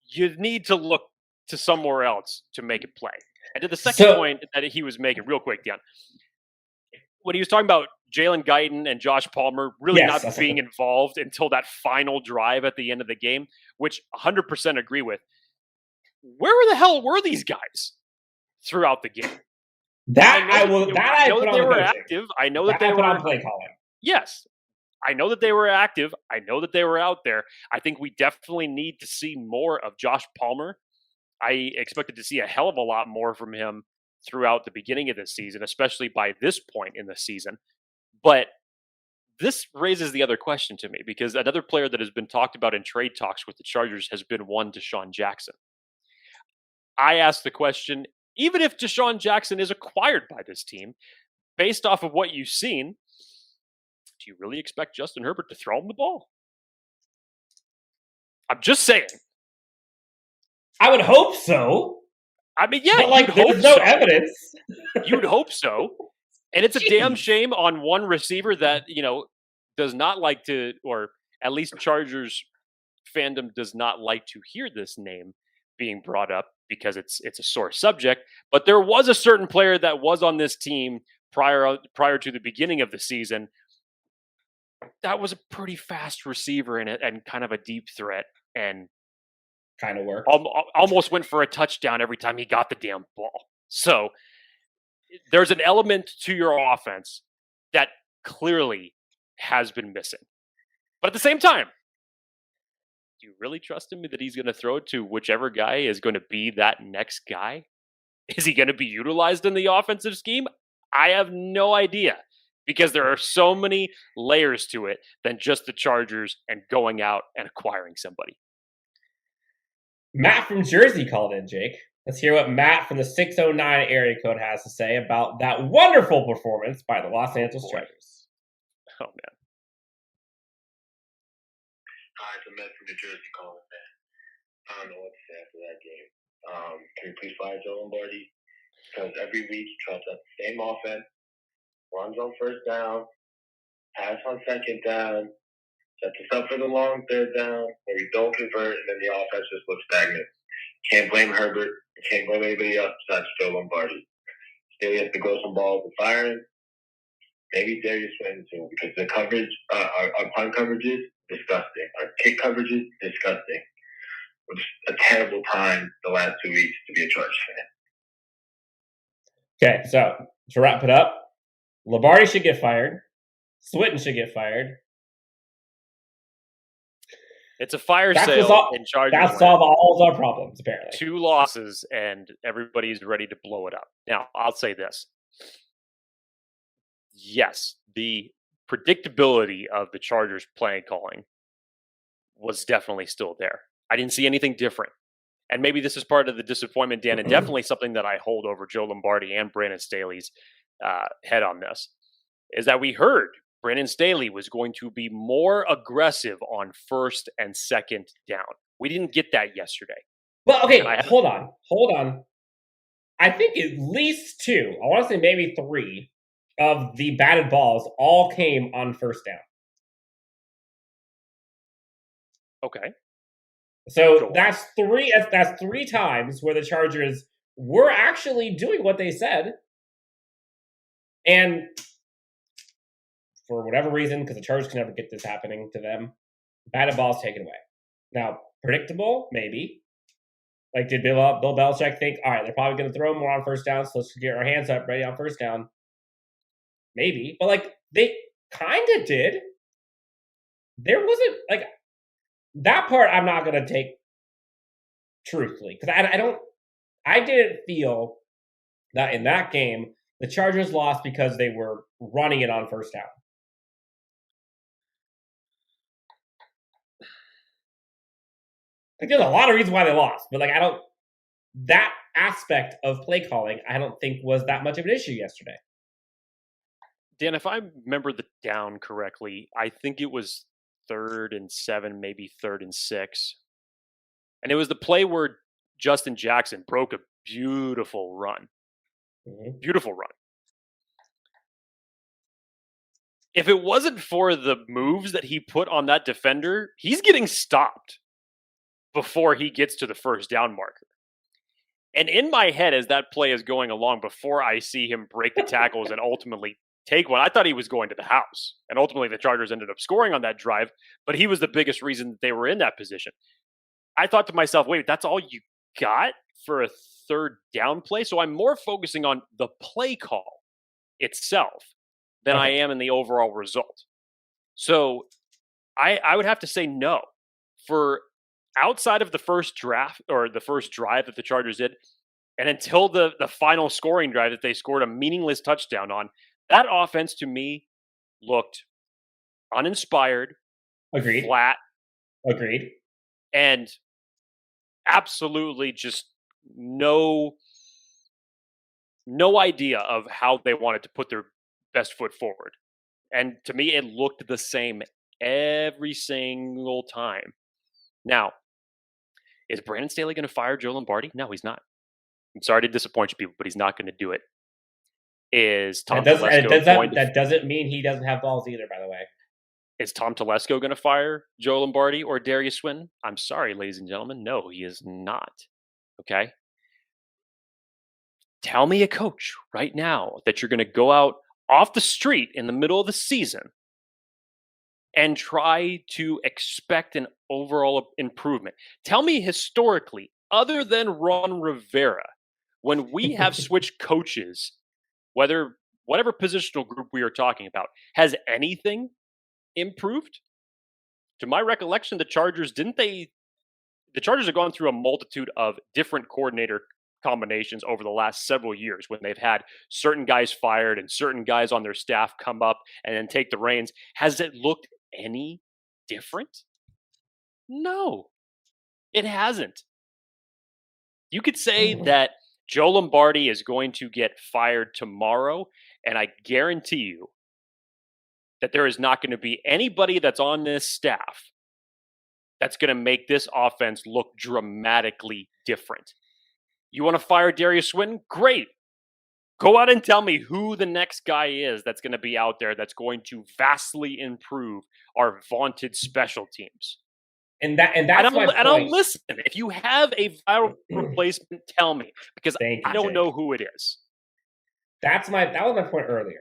you need to look to somewhere else to make it play. And to the second point that he was making, real quick, Dion, when he was talking about Jalen Guyton and Josh Palmer really not being involved until that final drive at the end of the game, which 100% agree with, where the hell were these guys throughout the game? I know that they were active. I know that they were on play calling. Yes. I know that they were active. I know that they were out there. I think we definitely need to see more of Josh Palmer. I expected to see a hell of a lot more from him throughout the beginning of this season, especially by this point in the season. But this raises the other question to me, because another player that has been talked about in trade talks with the Chargers has been one Deshaun Jackson. I ask the question, even if Deshaun Jackson is acquired by this team, based off of what you've seen, do you really expect Justin Herbert to throw him the ball? I'm just saying. I would hope so. I mean, yeah, but like, there's no evidence. You'd hope so. And it's a damn shame on one receiver that, does not like to, or at least Chargers fandom does not like to hear this name being brought up, because it's a sore subject. But there was a certain player that was on this team prior to the beginning of the season that was a pretty fast receiver and kind of a deep threat, and kind of worked. Almost went for a touchdown every time he got the damn ball. So there's an element to your offense that clearly has been missing. But at the same time, do you really trust him that he's going to throw it to whichever guy is going to be that next guy? Is he going to be utilized in the offensive scheme? I have no idea, because there are so many layers to it than just the Chargers and going out and acquiring somebody. Matt from Jersey called in, Jake. Let's hear what Matt from the 609 area code has to say about that wonderful performance by the Los Angeles Chargers. Oh, man. Hi, it's Matt from New Jersey calling, man. I don't know what to say after that game. Can we please fire Joe Lombardi? Because every week he tries out the same offense, runs on first down, pass on second down, sets us up for the long third down, where we don't convert, and then the offense just looks stagnant. Can't blame Herbert. Can't blame anybody else besides Joe Lombardi. Still has to grow some balls with firing. Maybe Darius Swayze too, because the coverage, our punt coverage is disgusting. Our kick coverage is disgusting. It was a terrible time the last 2 weeks to be a Chargers fan. Okay, so to wrap it up, Lombardi should get fired. Switten should get fired. It's a fire sale in Chargers. That solved all our problems, apparently. 2 losses, and everybody's ready to blow it up. Now, I'll say this. Yes, the predictability of the Chargers play calling was definitely still there. I didn't see anything different. And maybe this is part of the disappointment, Dan, and definitely something that I hold over Joe Lombardi and Brandon Staley's head on this, is that we heard Brandon Staley was going to be more aggressive on first and second down. We didn't get that yesterday. Well, okay, hold on. I think at least 2, I want to say maybe 3, of the batted balls all came on first down. Okay. So that's 3 times where the Chargers were actually doing what they said. And for whatever reason, because the Chargers can never get this happening to them, batted balls taken away. Now, predictable, maybe. Like, did Bill Belichick think, all right, they're probably going to throw more on first down, so let's get our hands up, ready on first down? Maybe. But, like, they kind of did. There wasn't, like, that part I'm not going to take truthfully. Because I didn't feel that in that game, the Chargers lost because they were running it on first down. Like, there's a lot of reasons why they lost, but that aspect of play calling, I don't think was that much of an issue yesterday. Dan, if I remember the down correctly, I think it was 3rd and 7, maybe 3rd and 6. And it was the play where Justin Jackson broke a beautiful run. Mm-hmm. Beautiful run. If it wasn't for the moves that he put on that defender, he's getting stopped before he gets to the first down marker. And in my head, as that play is going along, before I see him break the tackles and ultimately take one, I thought he was going to the house. And ultimately, the Chargers ended up scoring on that drive, but he was the biggest reason that they were in that position. I thought to myself, wait, that's all you got for a third down play? So I'm more focusing on the play call itself than I am in the overall result. So I would have to say no. For outside of the first draft or the first drive that the Chargers did, And until the final scoring drive that they scored a meaningless touchdown on, that offense to me looked uninspired, Agreed. flat, Agreed. and absolutely just no idea of how they wanted to put their best foot forward. And to me, it looked the same every single time. Now, is Brandon Staley going to fire Joe Lombardi? No, he's not. I'm sorry to disappoint you people, but he's not going to do it. Is Tom Telesco that doesn't mean he doesn't have balls either, by the way. Is Tom Telesco going to fire Joe Lombardi or Darius Swinton? I'm sorry, ladies and gentlemen. No, he is not. Okay? Tell me a coach right now that you're going to go out off the street in the middle of the season and try to expect an overall improvement. Tell me historically, other than Ron Rivera, when we have switched coaches, whatever positional group we are talking about, has anything improved? To my recollection, the Chargers have gone through a multitude of different coordinator combinations over the last several years when they've had certain guys fired and certain guys on their staff come up and then take the reins. Has it looked any different? No, it hasn't. You could say that Joe Lombardi is going to get fired tomorrow, and I guarantee you that there is not going to be anybody that's on this staff that's going to make this offense look dramatically different. You want to fire Darius Swinton? Great. Go out and tell me who the next guy is that's going to be out there that's going to vastly improve our vaunted special teams. And I'll listen. If you have a viral replacement, tell me, because I don't know who it is. That was my point earlier.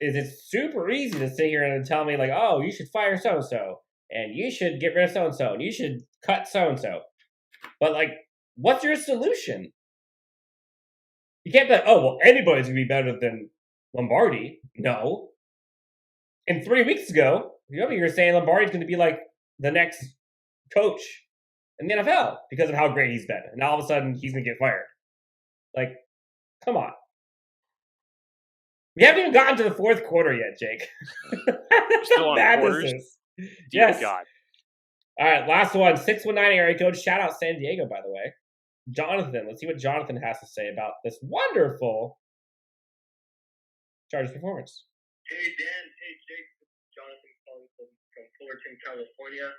Is it's super easy to sit here and tell me like, oh, you should fire so and so, and you should get rid of so and so, and you should cut so and so. But like, what's your solution? You can't be like, oh, well, anybody's gonna be better than Lombardi. No. And 3 weeks ago, you were saying Lombardi's going to be like the next coach in the NFL because of how great he's been, and all of a sudden he's going to get fired. Like, come on. We haven't even gotten to the fourth quarter yet, Jake. Still on quarters? Yes. God. All right, last one. 619 area code. Shout out San Diego, by the way. Jonathan. Let's see what Jonathan has to say about this wonderful Chargers performance. Hey, Dan. Hey, Jake. Jonathan calling from Fullerton, California.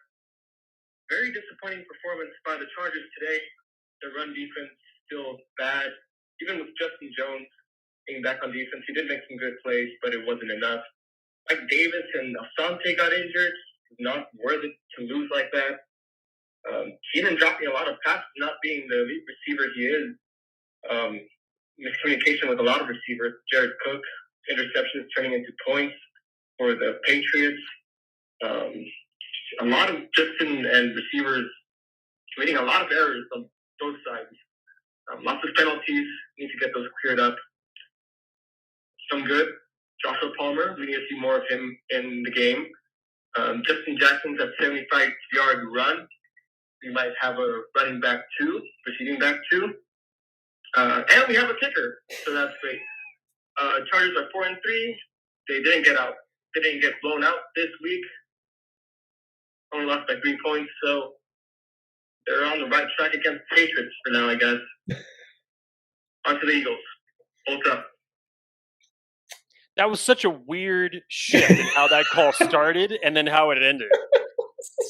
Very disappointing performance by the Chargers today. The run defense still bad. Even with Justin Jones being back on defense, he did make some good plays, but it wasn't enough. Mike Davis and Asante got injured. Not worth it to lose like that. Keenan dropping a lot of passes, not being the elite receiver he is. Miscommunication with a lot of receivers. Jared Cook, interceptions turning into points for the Patriots. A lot of Justin and receivers committing a lot of errors on both sides. Lots of penalties. Need to get those cleared up. Some good. Joshua Palmer, we need to see more of him in the game. Justin Jackson's at 75-yard run. We might have a running back two, receiving back two. And we have a kicker, so that's great. Chargers are 4-3. They didn't get out. They didn't get blown out this week. Only lost by 3 points, so they're on the right track against the Patriots for now, I guess. On to the Eagles. Hold up. That was such a weird shift in how that call started and then how it ended.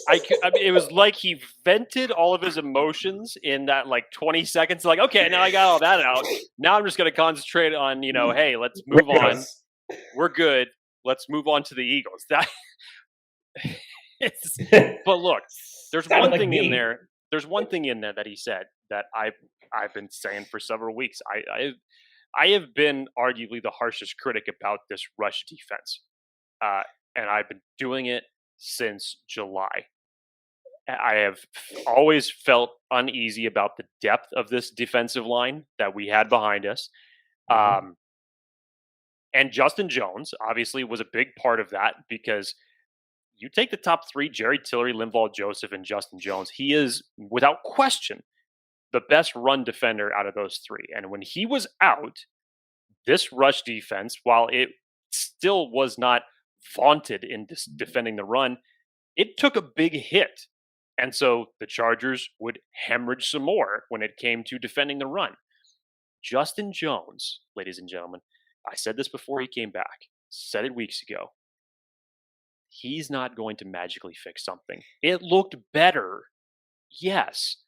I mean, it was like he vented all of his emotions in that like 20 seconds. Like, okay, now I got all that out. Now I'm just going to concentrate on, hey, let's move on. We're good. Let's move on to the Eagles. But look, there's one thing in there. There's one thing in there that he said that I've been saying for several weeks. I have been arguably the harshest critic about this rush defense, and I've been doing it since July. I have always felt uneasy about the depth of this defensive line that we had behind us. And Justin Jones obviously was a big part of that, because you take the top three, Jerry Tillery, Linval Joseph, and Justin Jones, he is, without question, the best run defender out of those three. And when he was out, this rush defense, while it still was not vaunted in defending the run, it took a big hit. And so the Chargers would hemorrhage some more when it came to defending the run. Justin Jones, ladies and gentlemen, I said this before he came back, said it weeks ago. He's not going to magically fix something. It looked better, yes,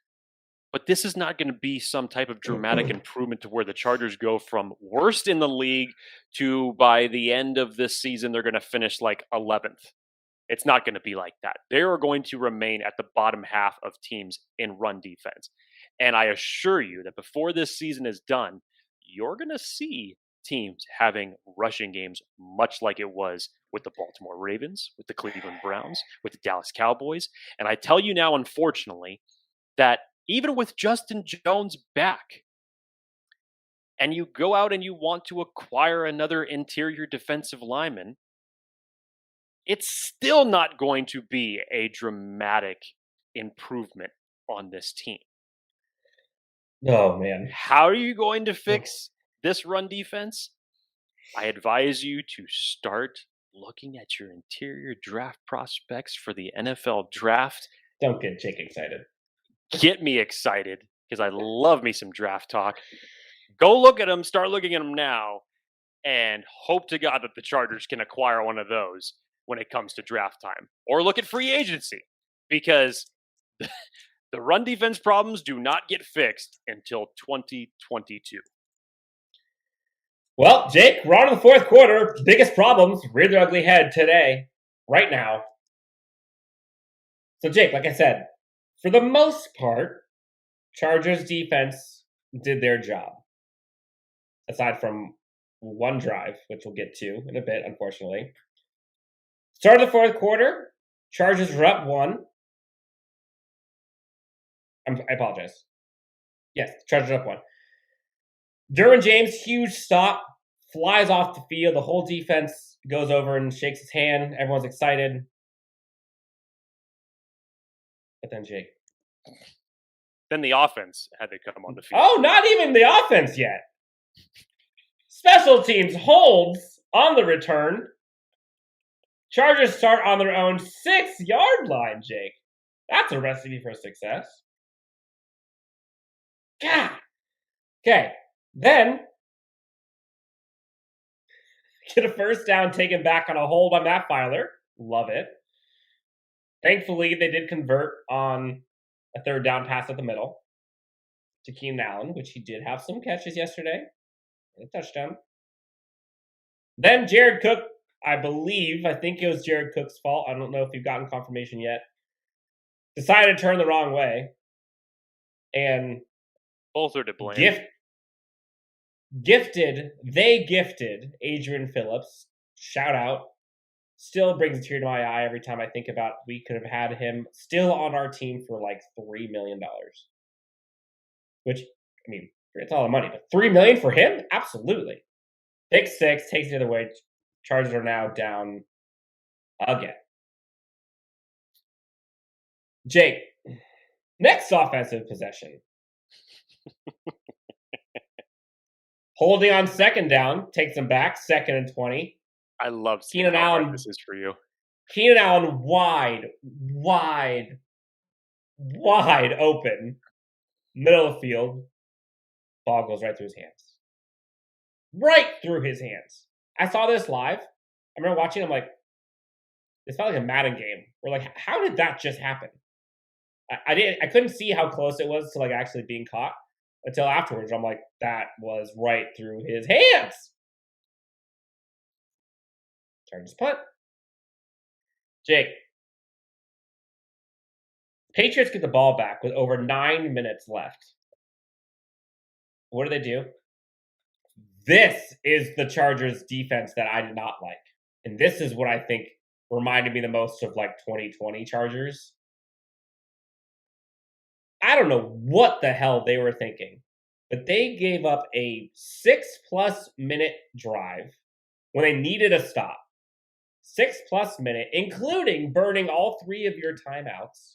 but this is not going to be some type of dramatic improvement to where the Chargers go from worst in the league to by the end of this season, they're going to finish like 11th. It's not going to be like that. They are going to remain at the bottom half of teams in run defense. And I assure you that before this season is done, you're going to see teams having rushing games much like it was with the Baltimore Ravens, with the Cleveland Browns, with the Dallas Cowboys. And I tell you now, unfortunately, that even with Justin Jones back, and you go out and you want to acquire another interior defensive lineman, it's still not going to be a dramatic improvement on this team. Oh, man. How are you going to fix this run defense? I advise you to start looking at your interior draft prospects for the NFL draft. Don't get Jake excited. Get me excited, because I love me some draft talk. Go look at them, start looking at them now, and hope to God that the Chargers can acquire one of those when it comes to draft time. Or look at free agency, because the run defense problems do not get fixed until 2022. Well, Jake, we're on to the fourth quarter. Biggest problems rear their ugly head today, right now. So, Jake, like I said, for the most part, Chargers defense did their job. Aside from one drive, which we'll get to in a bit, unfortunately. Start of the fourth quarter, Chargers were up 1. I apologize. Yes, Chargers up 1. Derwin James, huge stop, flies off the field. The whole defense goes over and shakes his hand. Everyone's excited. But then Jake. Then the offense had to come on the field. Oh, not even the offense yet. Special teams holds on the return. Chargers start on their own 6-yard line, Jake. That's a recipe for success. God. Okay. Then, get a first down taken back on a hold by Matt Filer. Love it. Thankfully, they did convert on a third down pass at the middle to Keenan Allen, which he did have some catches yesterday. A touchdown. Then Jared Cook, I think it was Jared Cook's fault. I don't know if you've gotten confirmation yet. Decided to turn the wrong way. And both are to blame. Gifted Adrian Phillips. Shout out. Still brings a tear to my eye every time I think about we could have had him still on our team for like $3 million. Which, I mean, it's all the money, but $3 million for him? Absolutely. Pick 6, takes the other way. Chargers are now down again. Jake, next offensive possession. Holding on second down, takes them back, 2nd and 20. I love seeing Keenan how Allen, hard this is for you. Keenan Allen wide open, middle of the field. Ball goes right through his hands. Right through his hands. I saw this live. I remember watching. I'm like, this felt like a Madden game. We're like, how did that just happen? I couldn't see how close it was to like actually being caught until afterwards. I'm like, that was right through his hands. Chargers punt. Jake. Patriots get the ball back with over 9 minutes left. What do? This is the Chargers defense that I did not like. And this is what I think reminded me the most of like 2020 Chargers. I don't know what the hell they were thinking, but they gave up a 6+ minute drive when they needed a stop. 6+ minute, including burning all 3 of your timeouts.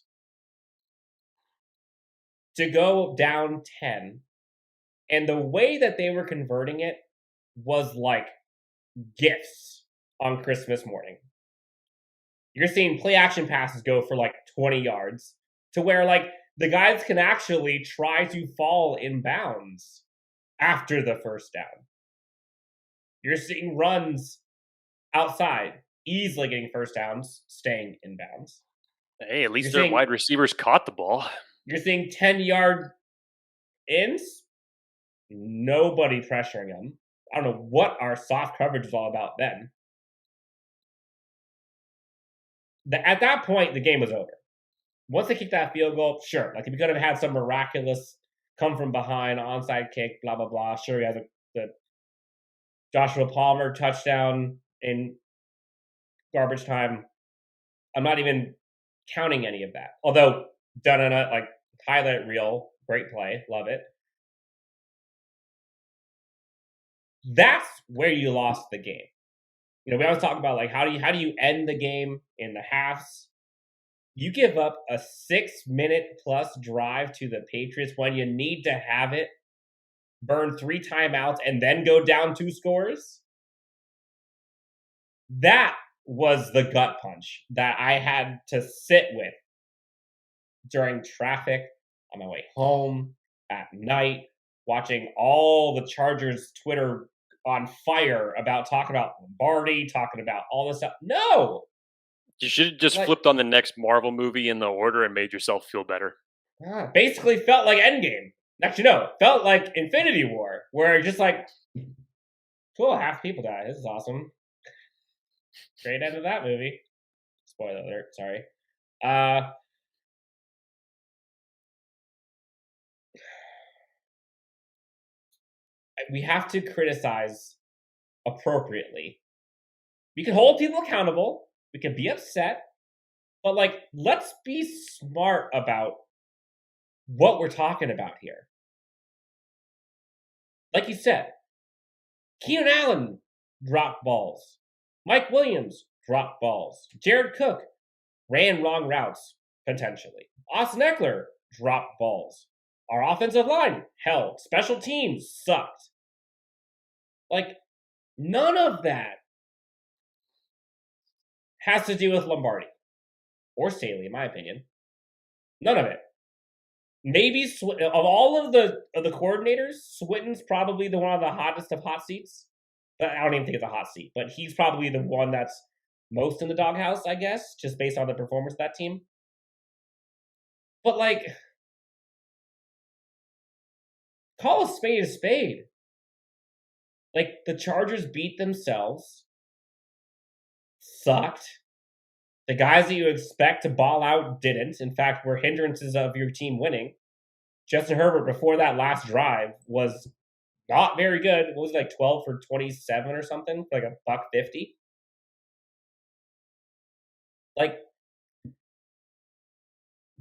to go down 10. And the way that they were converting it was like gifts on Christmas morning. You're seeing play action passes go for like 20 yards to where like the guys can actually try to fall in bounds after the first down. You're seeing runs outside, easily getting first downs, staying in bounds. Hey, at least their wide receivers caught the ball. You're seeing 10-yard ins, nobody pressuring them. I don't know what our soft coverage is all about then. At that point, the game was over. Once they kicked that field goal, sure. Like, if you could have had some miraculous come from behind, onside kick, blah, blah, blah. Sure, you had the Joshua Palmer touchdown in garbage time. I'm not even counting any of that. Although, done on a, like, highlight reel, great play, love it. That's where you lost the game. You know, we always talk about like how do you end the game in the halves? You give up a 6-minute plus drive to the Patriots when you need to have it, burn 3 timeouts, and then go down 2 scores. That was the gut punch that I had to sit with during traffic, on my way home, at night, watching all the Chargers Twitter on fire about talking about Lombardi, talking about all this stuff. No! You should have just flipped on the next Marvel movie in the order and made yourself feel better. Basically felt like Endgame. Actually, no. Felt like Infinity War, where just like, cool, half people die. This is awesome. Great end of that movie. Spoiler alert, sorry. We have to criticize appropriately. We can hold people accountable. We can be upset. But, like, let's be smart about what we're talking about here. Like you said, Keenan Allen dropped balls. Mike Williams dropped balls. Jared Cook ran wrong routes, potentially. Austin Eckler dropped balls. Our offensive line held. Special teams sucked. Like, none of that has to do with Lombardi. Or Staley, in my opinion. None of it. Maybe of all of the coordinators, Switten's probably the one of the hottest of hot seats. But I don't even think it's a hot seat. But he's probably the one that's most in the doghouse, I guess, just based on the performance of that team. But, like, call a spade a spade. Like, the Chargers beat themselves. Sucked. The guys that you expect to ball out didn't. In fact, were hindrances of your team winning. Justin Herbert, before that last drive, was not very good. What was it, like 12 for 27 or something? Like $150. Like,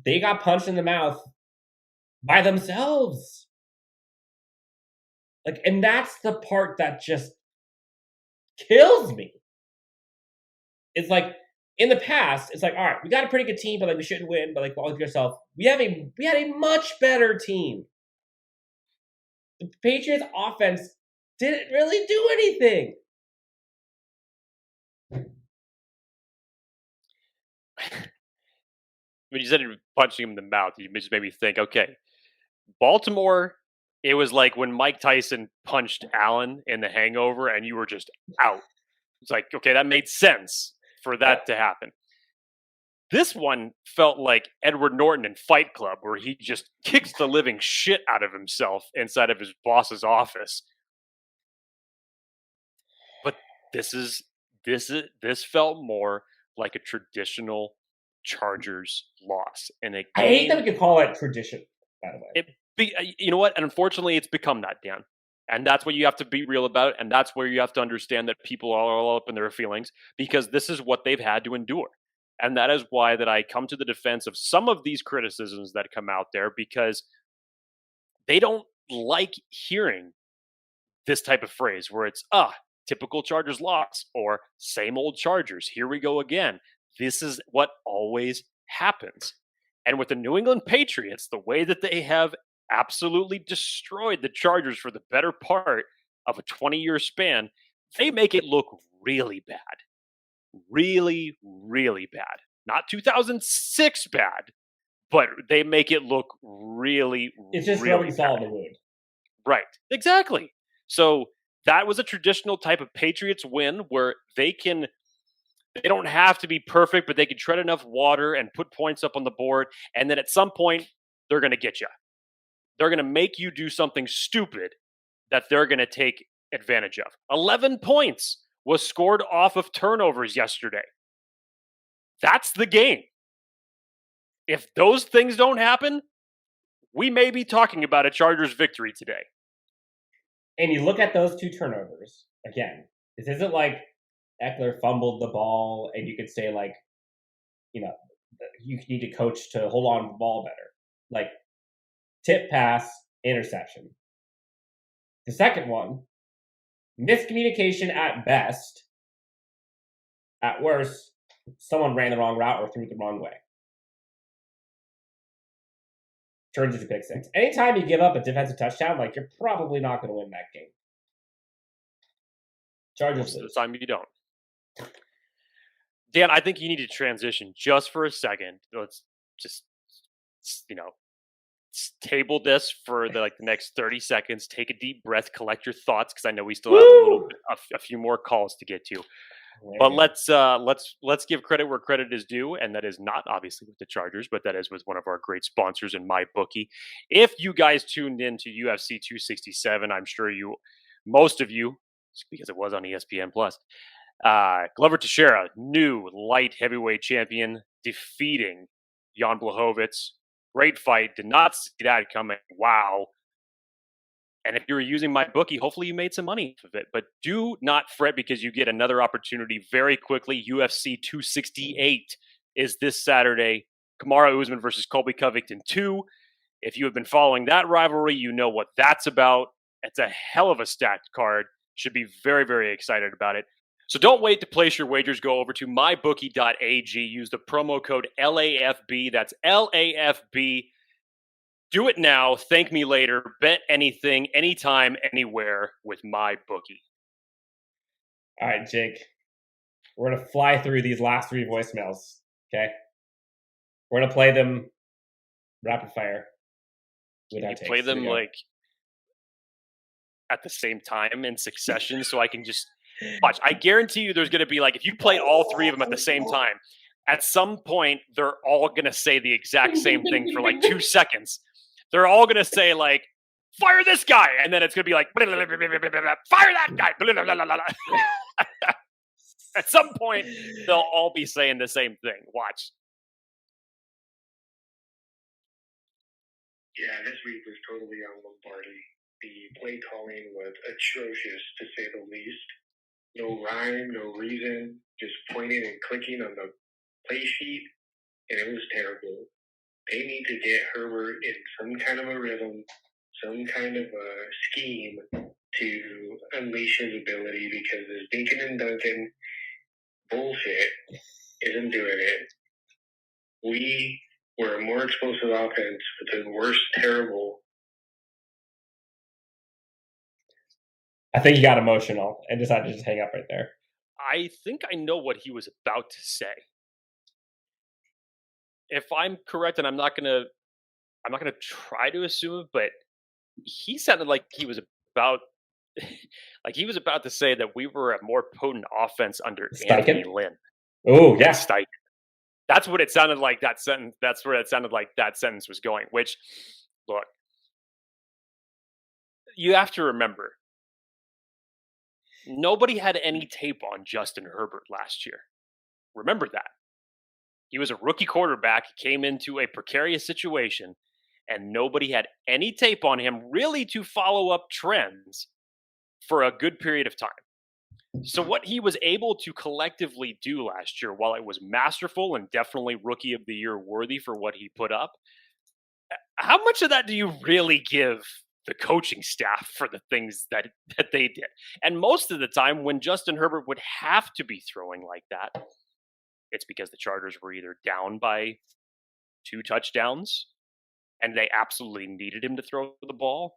they got punched in the mouth by themselves. Like, and that's the part that just kills me. It's like, in the past, it's like, all right, we got a pretty good team, but like we shouldn't win. But like, all of yourself, we had a much better team. The Patriots offense didn't really do anything. When you said punching him in the mouth, you just made me think, okay, Baltimore, it was like when Mike Tyson punched Allen in The Hangover and you were just out. It's like, okay, that made sense for that to happen. This one felt like Edward Norton in Fight Club, where he just kicks the living shit out of himself inside of his boss's office. But this felt more like a traditional Chargers loss. And I hate that we could call it tradition, by the way. You know what? And unfortunately, it's become that, Dan. And that's what you have to be real about. And that's where you have to understand that people are all up in their feelings, because this is what they've had to endure. And that is why that I come to the defense of some of these criticisms that come out there, because they don't like hearing this type of phrase where it's, typical Chargers loss, or same old Chargers. Here we go again. This is what always happens. And with the New England Patriots, the way that they have absolutely destroyed the Chargers for the better part of a 20-year span, they make it look really bad. Really, really bad. Not 2006 bad, but they make it look really, It's just really rubbing salt in the wound. Right. Exactly. So that was a traditional type of Patriots win where they don't have to be perfect, but they can tread enough water and put points up on the board. And then at some point, they're going to get you. They're going to make you do something stupid that they're going to take advantage of. 11 points was scored off of turnovers yesterday. That's the game. If those things don't happen, we may be talking about a Chargers victory today. And you look at those 2 turnovers, again, this isn't like Eckler fumbled the ball and you could say, like, you need to coach to hold on to the ball better. Like, tip pass, interception. The second one, miscommunication at best. At worst, someone ran the wrong route or threw it the wrong way. Turns into pick six. Anytime you give up a defensive touchdown, like, you're probably not going to win that game. Chargers most of the time you don't. Dan, I think you need to transition just for a second. Let's just, table this for the next 30 seconds. Take a deep breath, collect your thoughts, because I know we still have a few more calls to get to. But let's give credit where credit is due, and that is not obviously with the Chargers, but that is with one of our great sponsors in MyBookie. If you guys tuned in to UFC 267, I'm sure most of you, because it was on ESPN Plus, Glover Teixeira, new light heavyweight champion, defeating Jan Blachowicz. Great fight. Did not see that coming. Wow. And if you were using MyBookie, hopefully you made some money off of it. But do not fret, because you get another opportunity very quickly. UFC 268 is this Saturday. Kamaru Usman versus Colby Covington 2. If you have been following that rivalry, you know what that's about. It's a hell of a stacked card. Should be very, very excited about it. So don't wait to place your wagers. Go over to mybookie.ag. Use the promo code LAFB. That's LAFB. Do it now. Thank me later. Bet anything, anytime, anywhere with MyBookie. All right, Jake. We're going to fly through these last 3 voicemails, okay? We're going to play them rapid fire. Can you play them, at the same time in succession so I can just watch? I guarantee you there's going to be, if you play all 3 of them at the same time, at some point they're all going to say the exact same thing for 2 seconds. They're all going to say, fire this guy. And then it's going to be fire that guy. At some point, they'll all be saying the same thing. Watch. Yeah, this week was totally on Lombardi. The play calling was atrocious, to say the least. No rhyme, no reason, just pointing and clicking on the play sheet, and it was terrible. They need to get Herbert in some kind of a rhythm, some kind of a scheme to unleash his ability, because this Dinkin and Duncan bullshit isn't doing it. We were a more explosive offense with the worst terrible. I think he got emotional and decided to just hang up right there. I think I know what he was about to say. If I'm correct, and I'm not gonna try to assume it, but he sounded like he was about to say that we were a more potent offense under Anthony Lynn. Oh, yeah. Steichen. That's what it sounded like. That sentence. That's where it sounded like that sentence was going. Which, look, you have to remember, nobody had any tape on Justin Herbert last year. Remember that. He was a rookie quarterback. He came into a precarious situation, and nobody had any tape on him really to follow up trends for a good period of time. So what he was able to collectively do last year, while it was masterful and definitely Rookie of the Year worthy for what he put up, how much of that do you really give the coaching staff for the things that they did? And most of the time when Justin Herbert would have to be throwing like that, it's because the Chargers were either down by 2 touchdowns, and they absolutely needed him to throw the ball.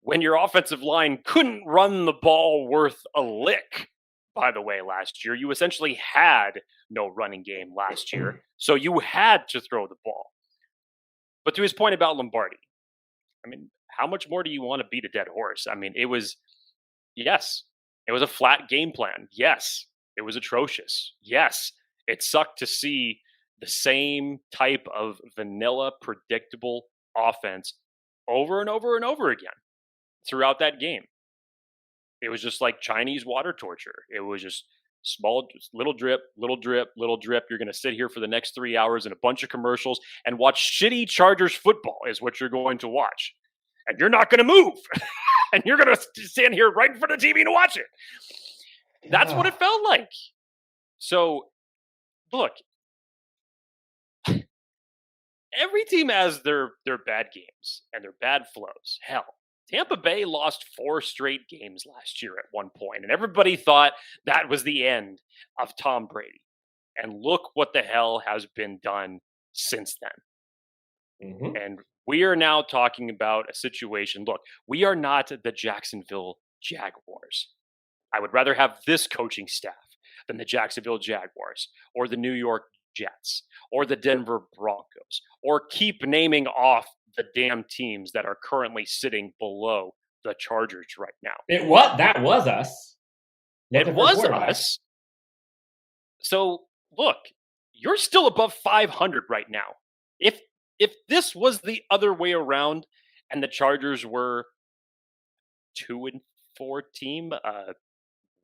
When your offensive line couldn't run the ball worth a lick, by the way, last year, you essentially had no running game last year, so you had to throw the ball. But to his point about Lombardi, I mean, how much more do you want to beat a dead horse? I mean, it was a flat game plan. Yes, it was atrocious. Yes, it sucked to see the same type of vanilla, predictable offense over and over and over again throughout that game. It was just like Chinese water torture. It was just small, little drip, little drip, little drip. You're going to sit here for the next 3 hours and a bunch of commercials and watch shitty Chargers football is what you're going to watch. And you're not going to move. And you're going to stand here right in front of the TV to watch it. That's what it felt like. So, look, every team has their bad games and their bad flows. Hell, Tampa Bay lost 4 straight games last year at one point, and everybody thought that was the end of Tom Brady. And look what the hell has been done since then. Mm-hmm. And we are now talking about a situation. Look, we are not the Jacksonville Jaguars. I would rather have this coaching staff than the Jacksonville Jaguars or the New York Jets or the Denver Broncos, or keep naming off the damn teams that are currently sitting below the Chargers right now. That was us. It was us. So look, you're still above 500 right now. If this was the other way around and the Chargers were 2-4 team,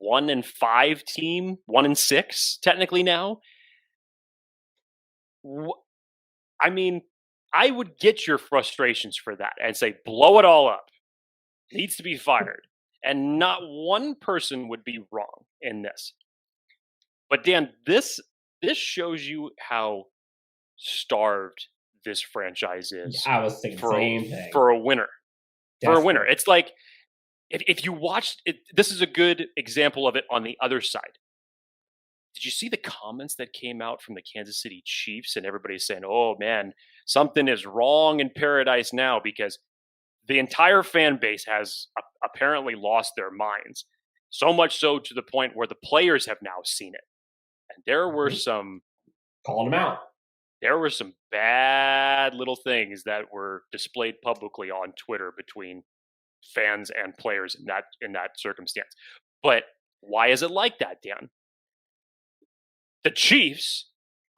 1-5 team, 1-6 technically now, I mean, I would get your frustrations for that and say, blow it all up. Needs to be fired. And not one person would be wrong in this. But Dan, this shows you how starved this franchise is. I was thinking the same thing. For a winner. Desperate. For a winner. It's like, if you watched it, this is a good example of it on the other side. Did you see the comments that came out from the Kansas City Chiefs? And everybody's saying, oh man, something is wrong in paradise now, because the entire fan base has apparently lost their minds. So much so to the point where the players have now seen it. And there were some... calling them out. There were some bad little things that were displayed publicly on Twitter between fans and players in that circumstance. But why is it like that, Dan? The Chiefs,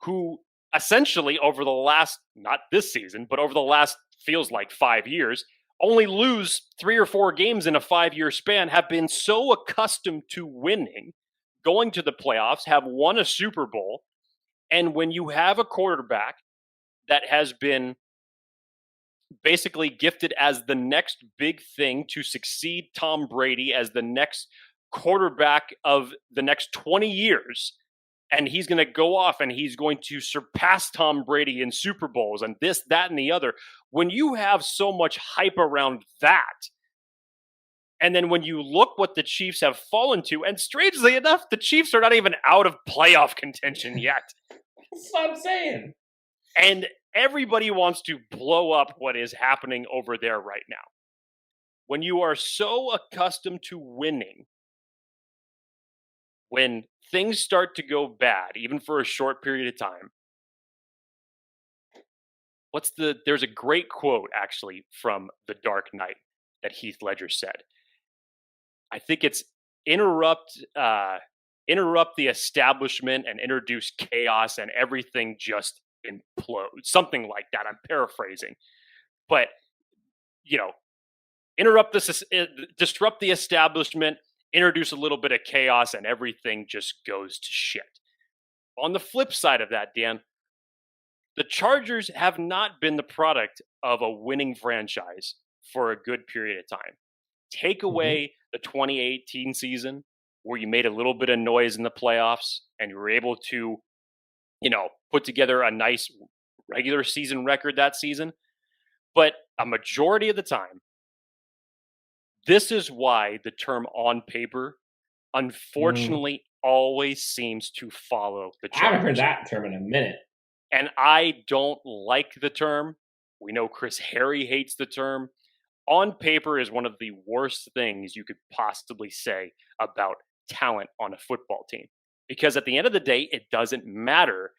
who essentially over the last, not this season, but over the last feels like 5 years, only lose 3 or 4 games in a 5-year span, have been so accustomed to winning, going to the playoffs, have won a Super Bowl. And when you have a quarterback that has been basically gifted as the next big thing to succeed Tom Brady as the next quarterback of the next 20 years, and he's going to go off and he's going to surpass Tom Brady in Super Bowls and this, that, and the other. When you have so much hype around that, and then when you look what the Chiefs have fallen to, and strangely enough, the Chiefs are not even out of playoff contention yet. That's what I'm saying. And everybody wants to blow up what is happening over there right now. When you are so accustomed to winning, when things start to go bad, even for a short period of time, there's a great quote actually from The Dark Knight that Heath Ledger said. I think it's interrupt the establishment and introduce chaos and everything just implodes. Something like that. I'm paraphrasing. But, disrupt the establishment, introduce a little bit of chaos, and everything just goes to shit. On the flip side of that, Dan, the Chargers have not been the product of a winning franchise for a good period of time. Take away the 2018 season, where you made a little bit of noise in the playoffs and you were able to, put together a nice regular season record that season. But a majority of the time, this is why the term on paper, unfortunately, always seems to follow the Chargers. I haven't heard that term in a minute. And I don't like the term. We know Chris Harry hates the term. On paper is one of the worst things you could possibly say about talent on a football team. Because at the end of the day, it doesn't matter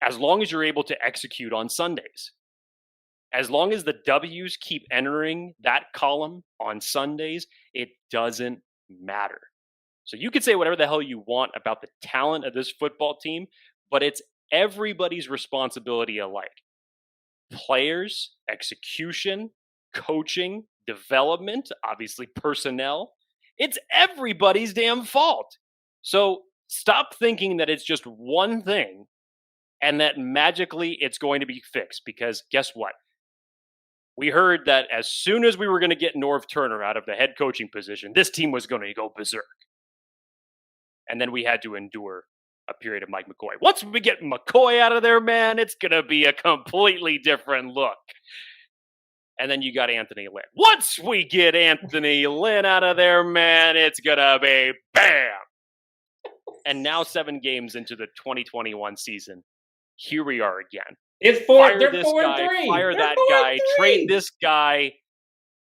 as long as you're able to execute on Sundays. As long as the W's keep entering that column on Sundays, it doesn't matter. So you could say whatever the hell you want about the talent of this football team, but it's everybody's responsibility alike. Players, execution, coaching, development, obviously personnel. It's everybody's damn fault. So stop thinking that it's just one thing and that magically it's going to be fixed, because guess what? We heard that as soon as we were going to get Norv Turner out of the head coaching position, this team was going to go berserk. And then we had to endure a period of Mike McCoy. Once we get McCoy out of there, man, it's going to be a completely different look. And then you got Anthony Lynn. Once we get Anthony Lynn out of there, man, it's going to be bam. And now 7 games into the 2021 season, here we are again. It's 4. Fire They're this 4 guy, and 3. fire They're that 4 and guy, 3. trade this guy.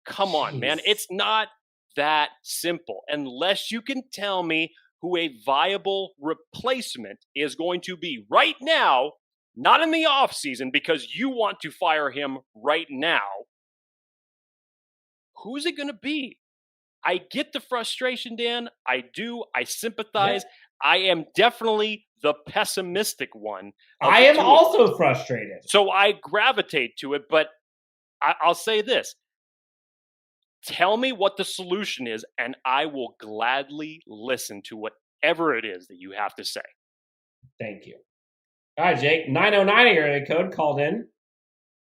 Come on, man. Jeez. It's not that simple. Unless you can tell me who a viable replacement is going to be right now, not in the offseason because you want to fire him right now. Who's it going to be? I get the frustration, Dan. I do. I sympathize. Yeah. I am definitely the pessimistic one. I am also frustrated. So I gravitate to it, but I'll say this. Tell me what the solution is, and I will gladly listen to whatever it is that you have to say. Thank you. All right, Jake. 909 area code called in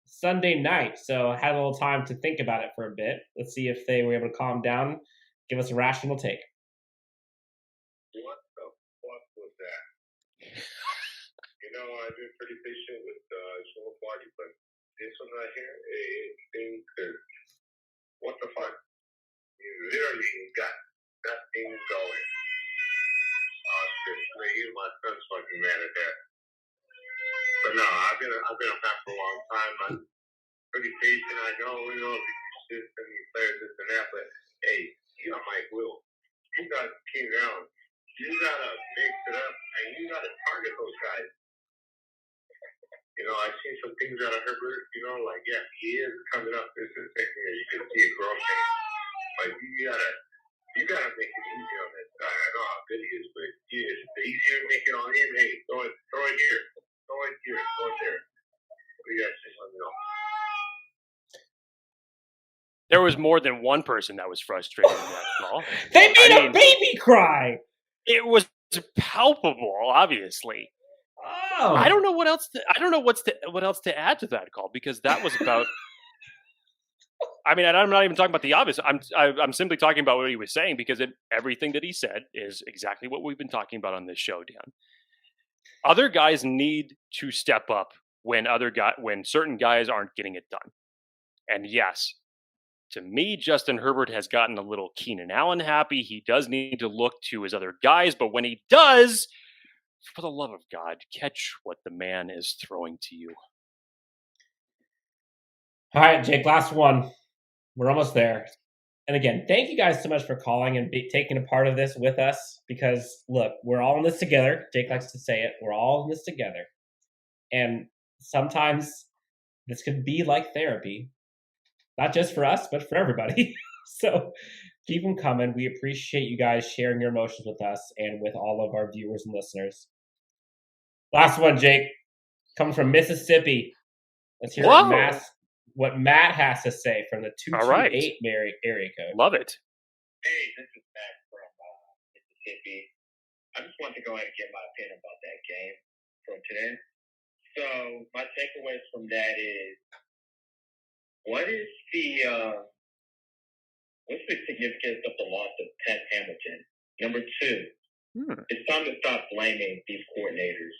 Sunday night, so I had a little time to think about it for a bit. Let's see if they were able to calm down, give us a rational take. What the fuck was that? I've been pretty patient with Joel Party, but this one right here, anything could. What the fuck? You literally got that thing going. Oh shit! My son's fucking mad at that. But no, I've been a fan for a long time. I'm pretty patient. I know, this and these players, this and that. But hey, you got Mike Will. You got Keenan Allen. You gotta mix it up, and you gotta target those guys. I've seen some things out of Herbert. Yeah, he is coming up. This is something that you can see a growth thing. But you gotta make it easy on this guy. I know how good he is, but it's easier to make it on him. Hey, throw it here. Throw it here. Throw it there. What do you guys think? Let me know. There was more than one person that was frustrated in that call. They made a baby cry. It was palpable, obviously. Oh. I don't know what else. I don't know what else to add to that call, because that was about. I mean, I'm not even talking about the obvious. I'm simply talking about what he was saying, because everything that he said is exactly what we've been talking about on this show, Dan. Other guys need to step up when certain guys aren't getting it done. And yes, to me, Justin Herbert has gotten a little Keenan Allen happy. He does need to look to his other guys, but when he does, for the love of God, catch what the man is throwing to you. All right, Jake, last one. We're almost there. And again, thank you guys so much for calling and taking a part of this with us, because, look, we're all in this together. Jake likes to say it. We're all in this together. And sometimes this could be like therapy, not just for us, but for everybody. So keep them coming. We appreciate you guys sharing your emotions with us and with all of our viewers and listeners. Last one, Jake, coming from Mississippi. Let's hear what Matt has to say from the 228 area code. Love it. Hey, this is Matt from Mississippi. I just want to go ahead and get my opinion about that game from today. So my takeaways from that is, what's the significance of the loss of Pat Hamilton? Number 2, it's time to stop blaming these coordinators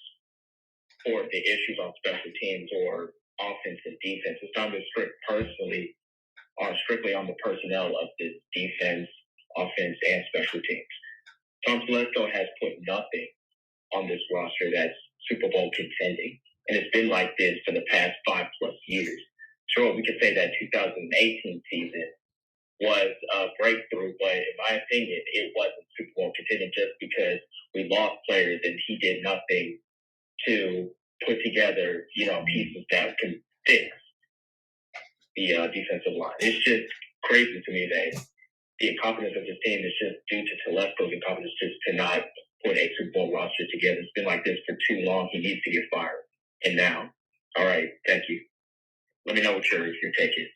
for the issues on special teams or offense and defense. It's time to strictly on the personnel of the defense, offense, and special teams. Tom Telesco has put nothing on this roster that's Super Bowl contending. And it's been like this for the past 5+ years. Sure, we could say that 2018 season was a breakthrough, but in my opinion, it wasn't Super Bowl contending just because we lost players and he did nothing to put together, pieces that can fix the defensive line. It's just crazy to me that the incompetence of this team is just due to Telesco's incompetence just to not put a Super Bowl roster together. It's been like this for too long. He needs to get fired. And now, all right, thank you. Let me know what your take is.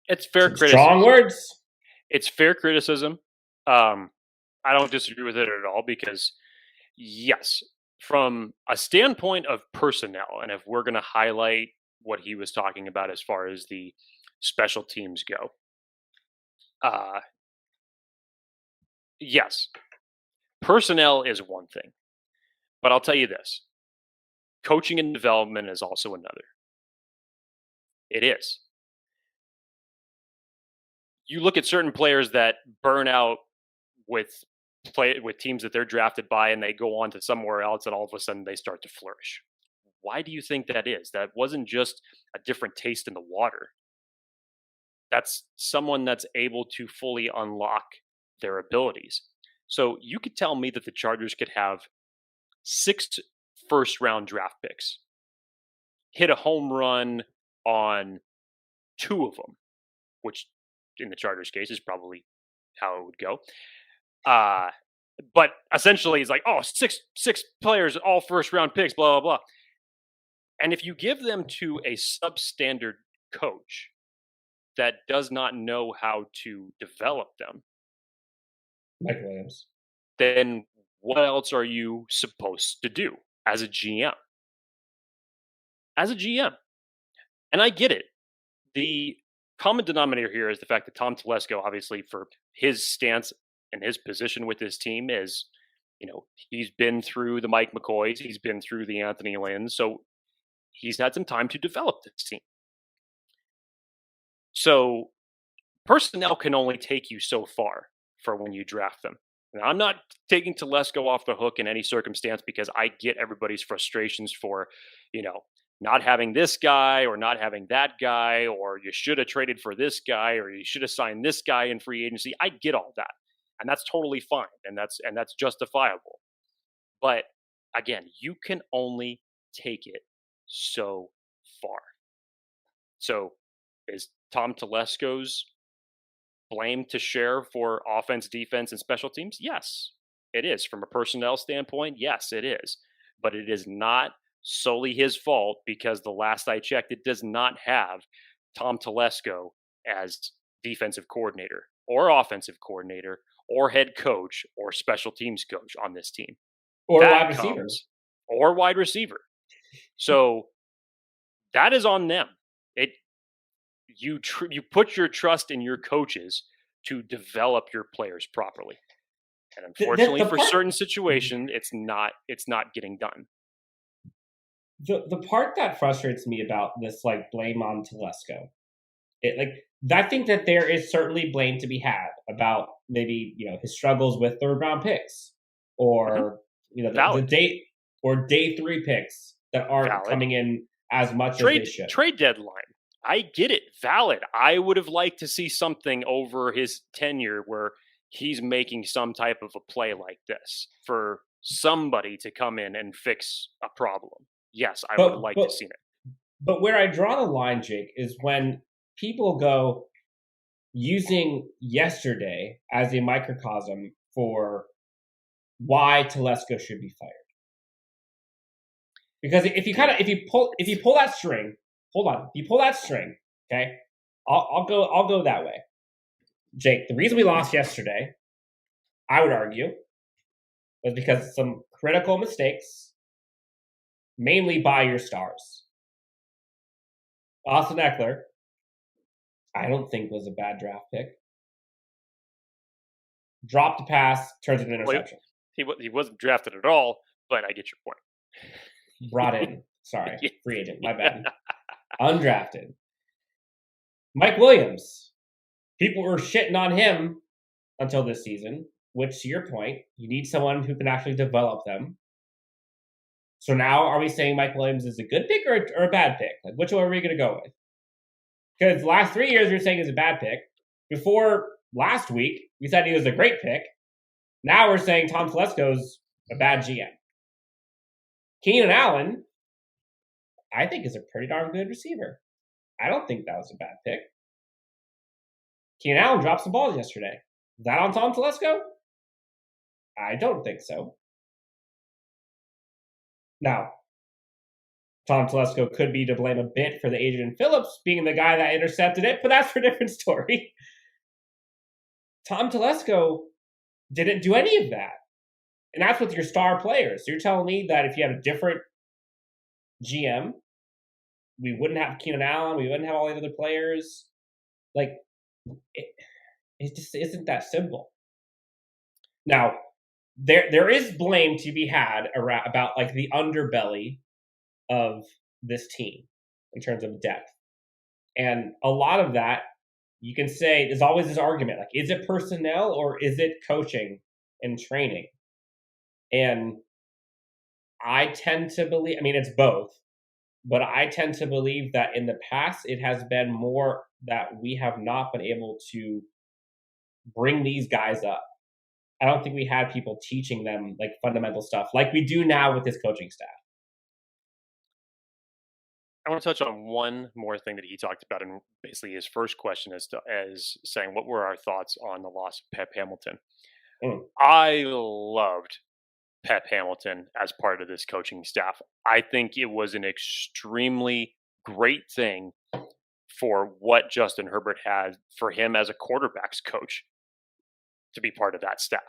It's fair criticism. Strong words. It's fair criticism. I don't disagree with it at all because, yes, from a standpoint of personnel, and if we're going to highlight what he was talking about as far as the special teams go, yes, personnel is one thing. But I'll tell you this. Coaching and development is also another. It is. You look at certain players that burn out with teams that they're drafted by and they go on to somewhere else and all of a sudden they start to flourish. Why do you think that is? That wasn't just a different taste in the water. That's someone that's able to fully unlock their abilities. So you could tell me that the Chargers could have 6 first-round draft picks, hit a home run on 2 of them, which in the Chargers case is probably how it would go. But essentially it's like, six players, all first-round picks, blah, blah, blah. And if you give them to a substandard coach that does not know how to develop them, Mike Williams, then what else are you supposed to do as a GM? As a GM. And I get it. The common denominator here is the fact that Tom Telesco, obviously, for his stance and his position with this team is, he's been through the Mike McCoys, he's been through the Anthony Lynn, so he's had some time to develop this team. So personnel can only take you so far for when you draft them. Now, I'm not taking Telesco off the hook in any circumstance because I get everybody's frustrations for, not having this guy or not having that guy, or you should have traded for this guy, or you should have signed this guy in free agency. I get all that. And that's totally fine. And that's justifiable. But again, you can only take it so far. So is Tom Telesco's blame to share for offense, defense, and special teams? Yes, it is. From a personnel standpoint, yes, it is. But it is not solely his fault because the last I checked, it does not have Tom Telesco as defensive coordinator or offensive coordinator or head coach or special teams coach on this team. Or wide receivers. Or wide receiver. So that is on them. You put your trust in your coaches to develop your players properly, and unfortunately, for certain situations, it's not getting done. The part that frustrates me about this, blame on Telesco, I think that there is certainly blame to be had about maybe his struggles with third-round picks, or the day 3 picks that aren't coming in as much as they should. Trade deadline. I get it. Valid. I would have liked to see something over his tenure where he's making some type of a play like this for somebody to come in and fix a problem. Yes, I would like to see it. But where I draw the line, Jake, is when people go using yesterday as a microcosm for why Telesco should be fired. Because if you pull that string, hold on. You pull that string, okay? I'll go that way. Jake, the reason we lost yesterday, I would argue, was because of some critical mistakes, mainly by your stars. Austin Eckler, I don't think was a bad draft pick. Dropped a pass, turns into an interception. He wasn't drafted at all, but I get your point. Brought in. Sorry, free agent. My bad. Undrafted. Mike Williams. People were shitting on him until this season, which, to your point, you need someone who can actually develop them. So now are we saying Mike Williams is a good pick or a bad pick? Like, which one are we going to go with? Because the last 3 years you're saying is a bad pick. Before last week, we said he was a great pick. Now we're saying Tom Telesco's a bad GM. Keenan Allen, I think, is a pretty darn good receiver. I don't think that was a bad pick. Keenan Allen dropped some balls yesterday. Is that on Tom Telesco? I don't think so. Now, Tom Telesco could be to blame a bit for the Adrian Phillips being the guy that intercepted it, but that's for a different story. Tom Telesco didn't do any of that. And that's with your star players. So you're telling me that if you had a different GM, we wouldn't have Keenan Allen, we wouldn't have all the other players? Like, it just isn't that simple. Now, there is blame to be had about like the underbelly of this team in terms of depth. And a lot of that, you can say, there's always this argument, like, is it personnel or is it coaching and training? And I tend to believe, I mean, it's both, but I tend to believe that in the past, it has been more that we have not been able to bring these guys up. I don't think we had people teaching them like fundamental stuff like we do now with this coaching staff. I want to touch on one more thing that he talked about, and basically his first question as saying, what were our thoughts on the loss of Pep Hamilton? I loved Pep Hamilton as part of this coaching staff. I think it was an extremely great thing for what Justin Herbert had for him as a quarterback's coach to be part of that staff.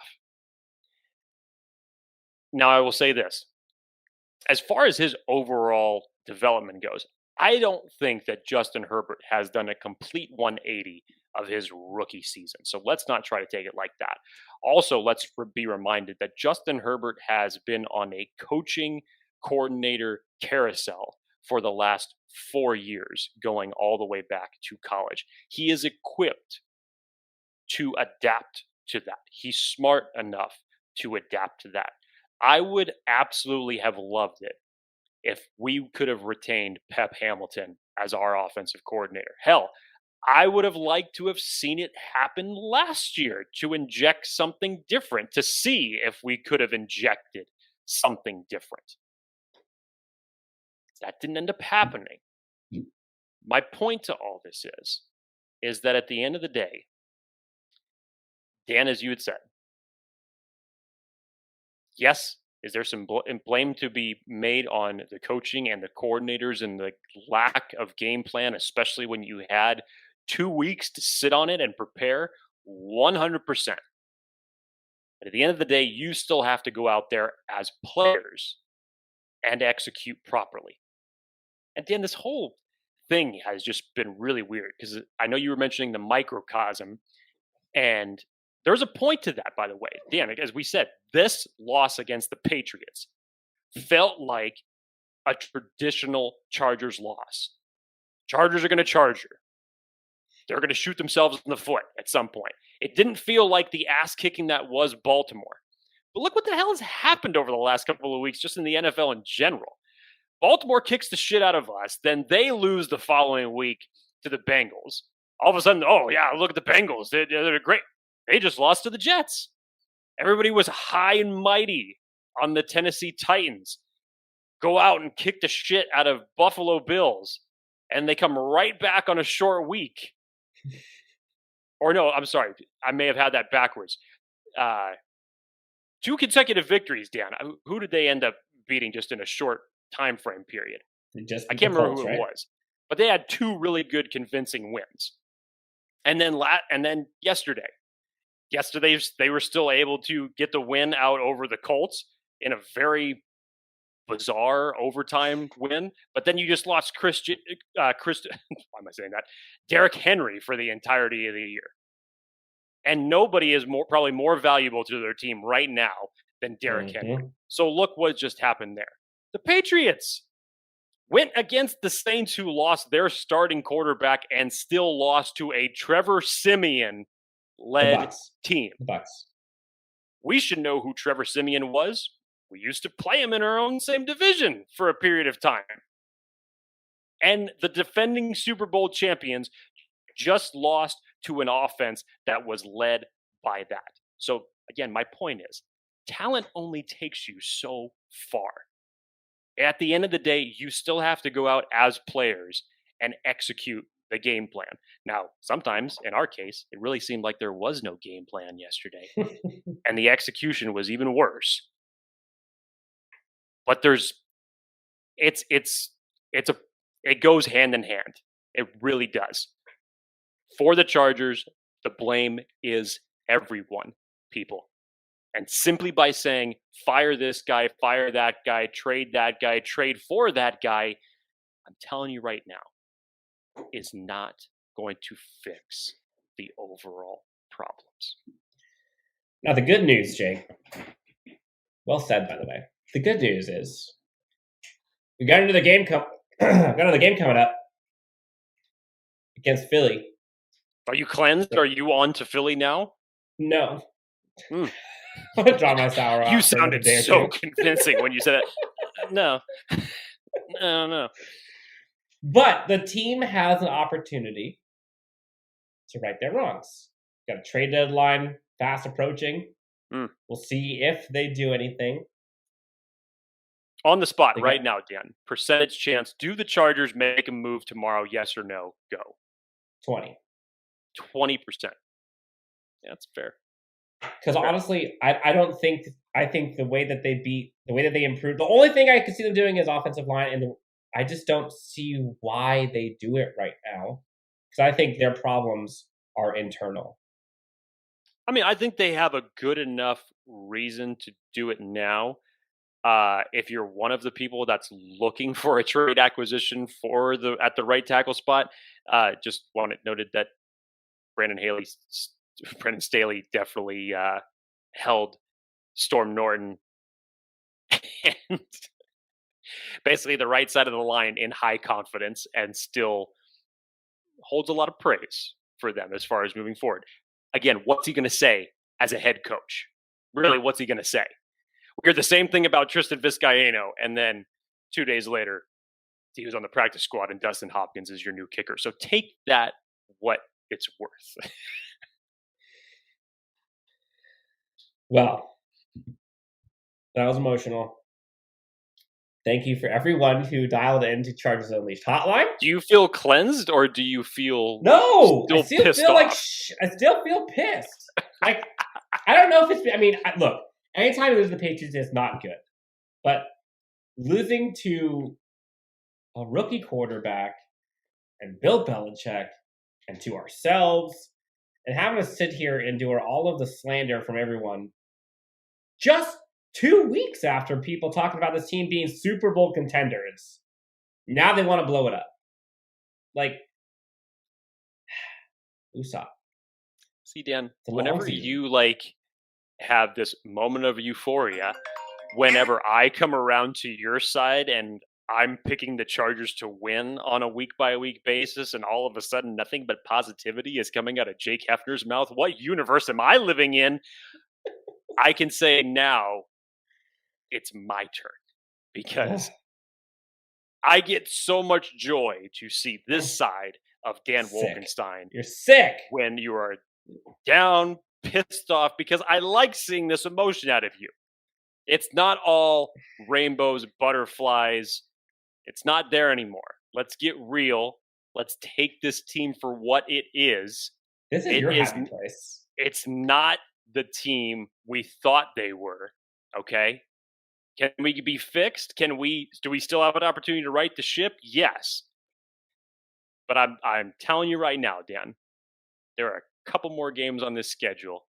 Now, I will say this. As far as his overall development goes, I don't think that Justin Herbert has done a complete 180 of his rookie season. So let's not try to take it like that. Also, let's be reminded that Justin Herbert has been on a coaching coordinator carousel for the last 4 years, going all the way back to college. He is equipped to adapt to that. He's smart enough to adapt to that. I would absolutely have loved it if we could have retained Pep Hamilton as our offensive coordinator. Hell, I would have liked to have seen it happen last year to inject something different, to see if we could have injected something different. That didn't end up happening. My point to all this is that at the end of the day, Dan, as you had said, yes, is there some blame to be made on the coaching and the coordinators and the lack of game plan, especially when you had 2 weeks to sit on it and prepare? 100%. But at the end of the day, you still have to go out there as players and execute properly. And Dan, this whole thing has just been really weird because I know you were mentioning the microcosm, and there's a point to that, by the way. Dan, as we said, this loss against the Patriots felt like a traditional Chargers loss. Chargers are going to charge you. They're going to shoot themselves in the foot at some point. It didn't feel like the ass kicking that was Baltimore. But look what the hell has happened over the last couple of weeks, just in the NFL in general. Baltimore kicks the shit out of us, then they lose the following week to the Bengals. All of a sudden, oh yeah, look at the Bengals. They're great. They just lost to the Jets. Everybody was high and mighty on the Tennessee Titans. Go out and kick the shit out of Buffalo Bills, and they come right back on a short week. Or no, I'm sorry. I may have had that backwards. 2 consecutive victories, Dan. Who did they end up beating just in a short time frame period? I can't remember who it was. But they had 2 really good, convincing wins. And then yesterday they were still able to get the win out over the Colts in a very bizarre overtime win. But then you just lost why am I saying that? Derrick Henry for the entirety of the year. And nobody is probably more valuable to their team right now than Derrick Henry. So look what just happened there. The Patriots went against the Saints, who lost their starting quarterback and still lost to a Trevor Siemian-led team. The Bucs. We should know who Trevor Siemian was. We used to play them in our own same division for a period of time. And the defending Super Bowl champions just lost to an offense that was led by that. So, again, my point is, talent only takes you so far. At the end of the day, you still have to go out as players and execute the game plan. Now, sometimes, in our case, it really seemed like there was no game plan yesterday. And the execution was even worse. But it goes hand in hand. It really does. For the Chargers, the blame is everyone, people. And simply by saying, fire this guy, fire that guy, trade for that guy, I'm telling you right now, is not going to fix the overall problems. Now, the good news, Jake, well said, by the way. The good news is we got into the game coming up against Philly. Are you cleansed? Are you on to Philly now? No. I'm going to draw my sour off. You sounded so convincing when you said it. No. No. But the team has an opportunity to right their wrongs. Got a trade deadline fast approaching. We'll see if they do anything. On the spot right now, Dan. Percentage chance. Do the Chargers make a move tomorrow? Yes or no? Go. 20%. 20%. Yeah, that's fair. Because honestly, I think the way that they improved, the only thing I could see them doing is offensive line, and I just don't see why they do it right now. Because I think their problems are internal. I mean, I think they have a good enough reason to do it now. If you're one of the people that's looking for a trade acquisition at the right tackle spot, just want it noted that Brandon Staley definitely held Storm Norton and basically the right side of the line in high confidence, and still holds a lot of praise for them as far as moving forward. Again, what's he going to say as a head coach? Really, what's he going to say? We heard the same thing about Tristan Vizcaino, and then 2 days later, he was on the practice squad, and Dustin Hopkins is your new kicker. So take that what it's worth. Well, that was emotional. Thank you for everyone who dialed in to Chargers Unleashed hotline. Do you feel cleansed, or do you feel no? Still I still pissed feel off? I still feel pissed. Like I don't know if it's. I mean, look. Anytime you lose the Patriots, it's not good. But losing to a rookie quarterback and Bill Belichick and to ourselves, and having to sit here and endure all of the slander from everyone just 2 weeks after people talking about this team being Super Bowl contenders. Now they want to blow it up. Like, Usopp. See, Dan, whenever you have this moment of euphoria, whenever I come around to your side and I'm picking the Chargers to win on a week-by-week basis, and all of a sudden nothing but positivity is coming out of Jake Hefner's mouth, what universe am I living in? I can say now it's my turn, because I get so much joy to see this side of Dan Wolkenstein. You're sick. When you are down, pissed off, because I like seeing this emotion out of you. It's not all rainbows, butterflies. It's not there anymore. Let's get real. Let's take this team for what it is. This is your happy place. It's not the team we thought they were. Okay? Can we be fixed? Do we still have an opportunity to right the ship? Yes. But I'm telling you right now, Dan, there are a couple more games on this schedule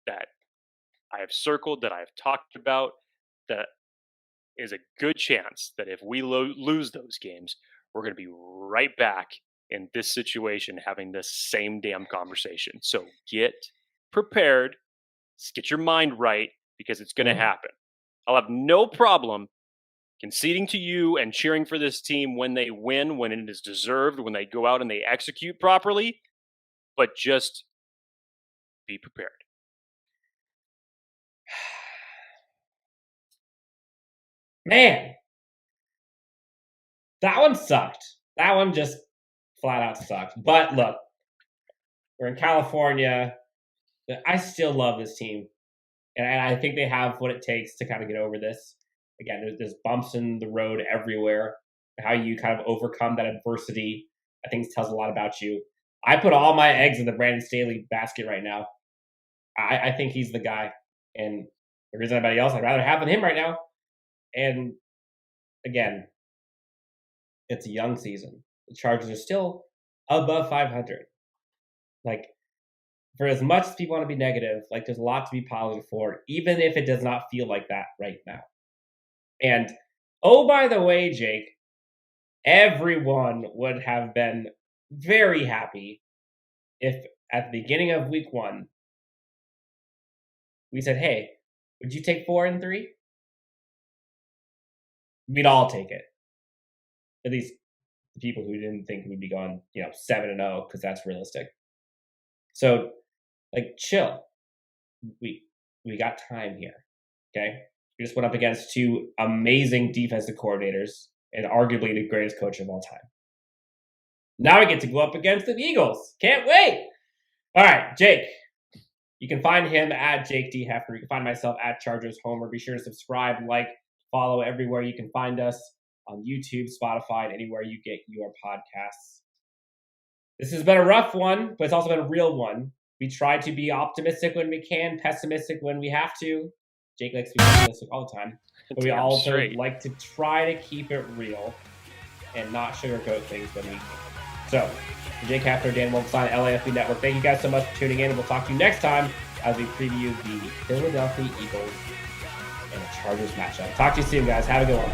that I have circled, that I have talked about, that is a good chance that if we lose those games, we're going to be right back in this situation having this same damn conversation. So get prepared, get your mind right, because it's going to happen. I'll have no problem conceding to you and cheering for this team when they win, when it is deserved, when they go out and they execute properly, but just be prepared. Man, that one sucked. That one just flat out sucked. But look, we're in California. I still love this team. And I think they have what it takes to kind of get over this. Again, there's bumps in the road everywhere. How you kind of overcome that adversity, I think tells a lot about you. I put all my eggs in the Brandon Staley basket right now. I think he's the guy. And if there's anybody else, I'd rather have than him right now. And again, it's a young season. The Chargers are still above 500. Like, for as much as people want to be negative, like, there's a lot to be positive for, even if it does not feel like that right now. And, oh, by the way, Jake, everyone would have been very happy if at the beginning of week 1, we said, hey, would you take 4-3? We'd all take it. At least the people who didn't think we'd be going, 7-0, because that's realistic. So, like, chill. We got time here, okay? We just went up against 2 amazing defensive coordinators and arguably the greatest coach of all time. Now we get to go up against the Eagles. Can't wait! All right, Jake. You can find him at Jake D. Hefner. You can find myself at Chargers Homer. Be sure to subscribe, like, follow everywhere you can find us on YouTube, Spotify, and anywhere you get your podcasts. This has been a rough one, but it's also been a real one. We try to be optimistic when we can, pessimistic when we have to. Jake likes to be pessimistic all the time. But we also like to try to keep it real and not sugarcoat things when we can. So, for Jake Hefner, Dan Wolkenstein, LAFB Network, thank you guys so much for tuning in. And we'll talk to you next time as we preview the Philadelphia Eagles and the Chargers matchup. Talk to you soon, guys. Have a good one.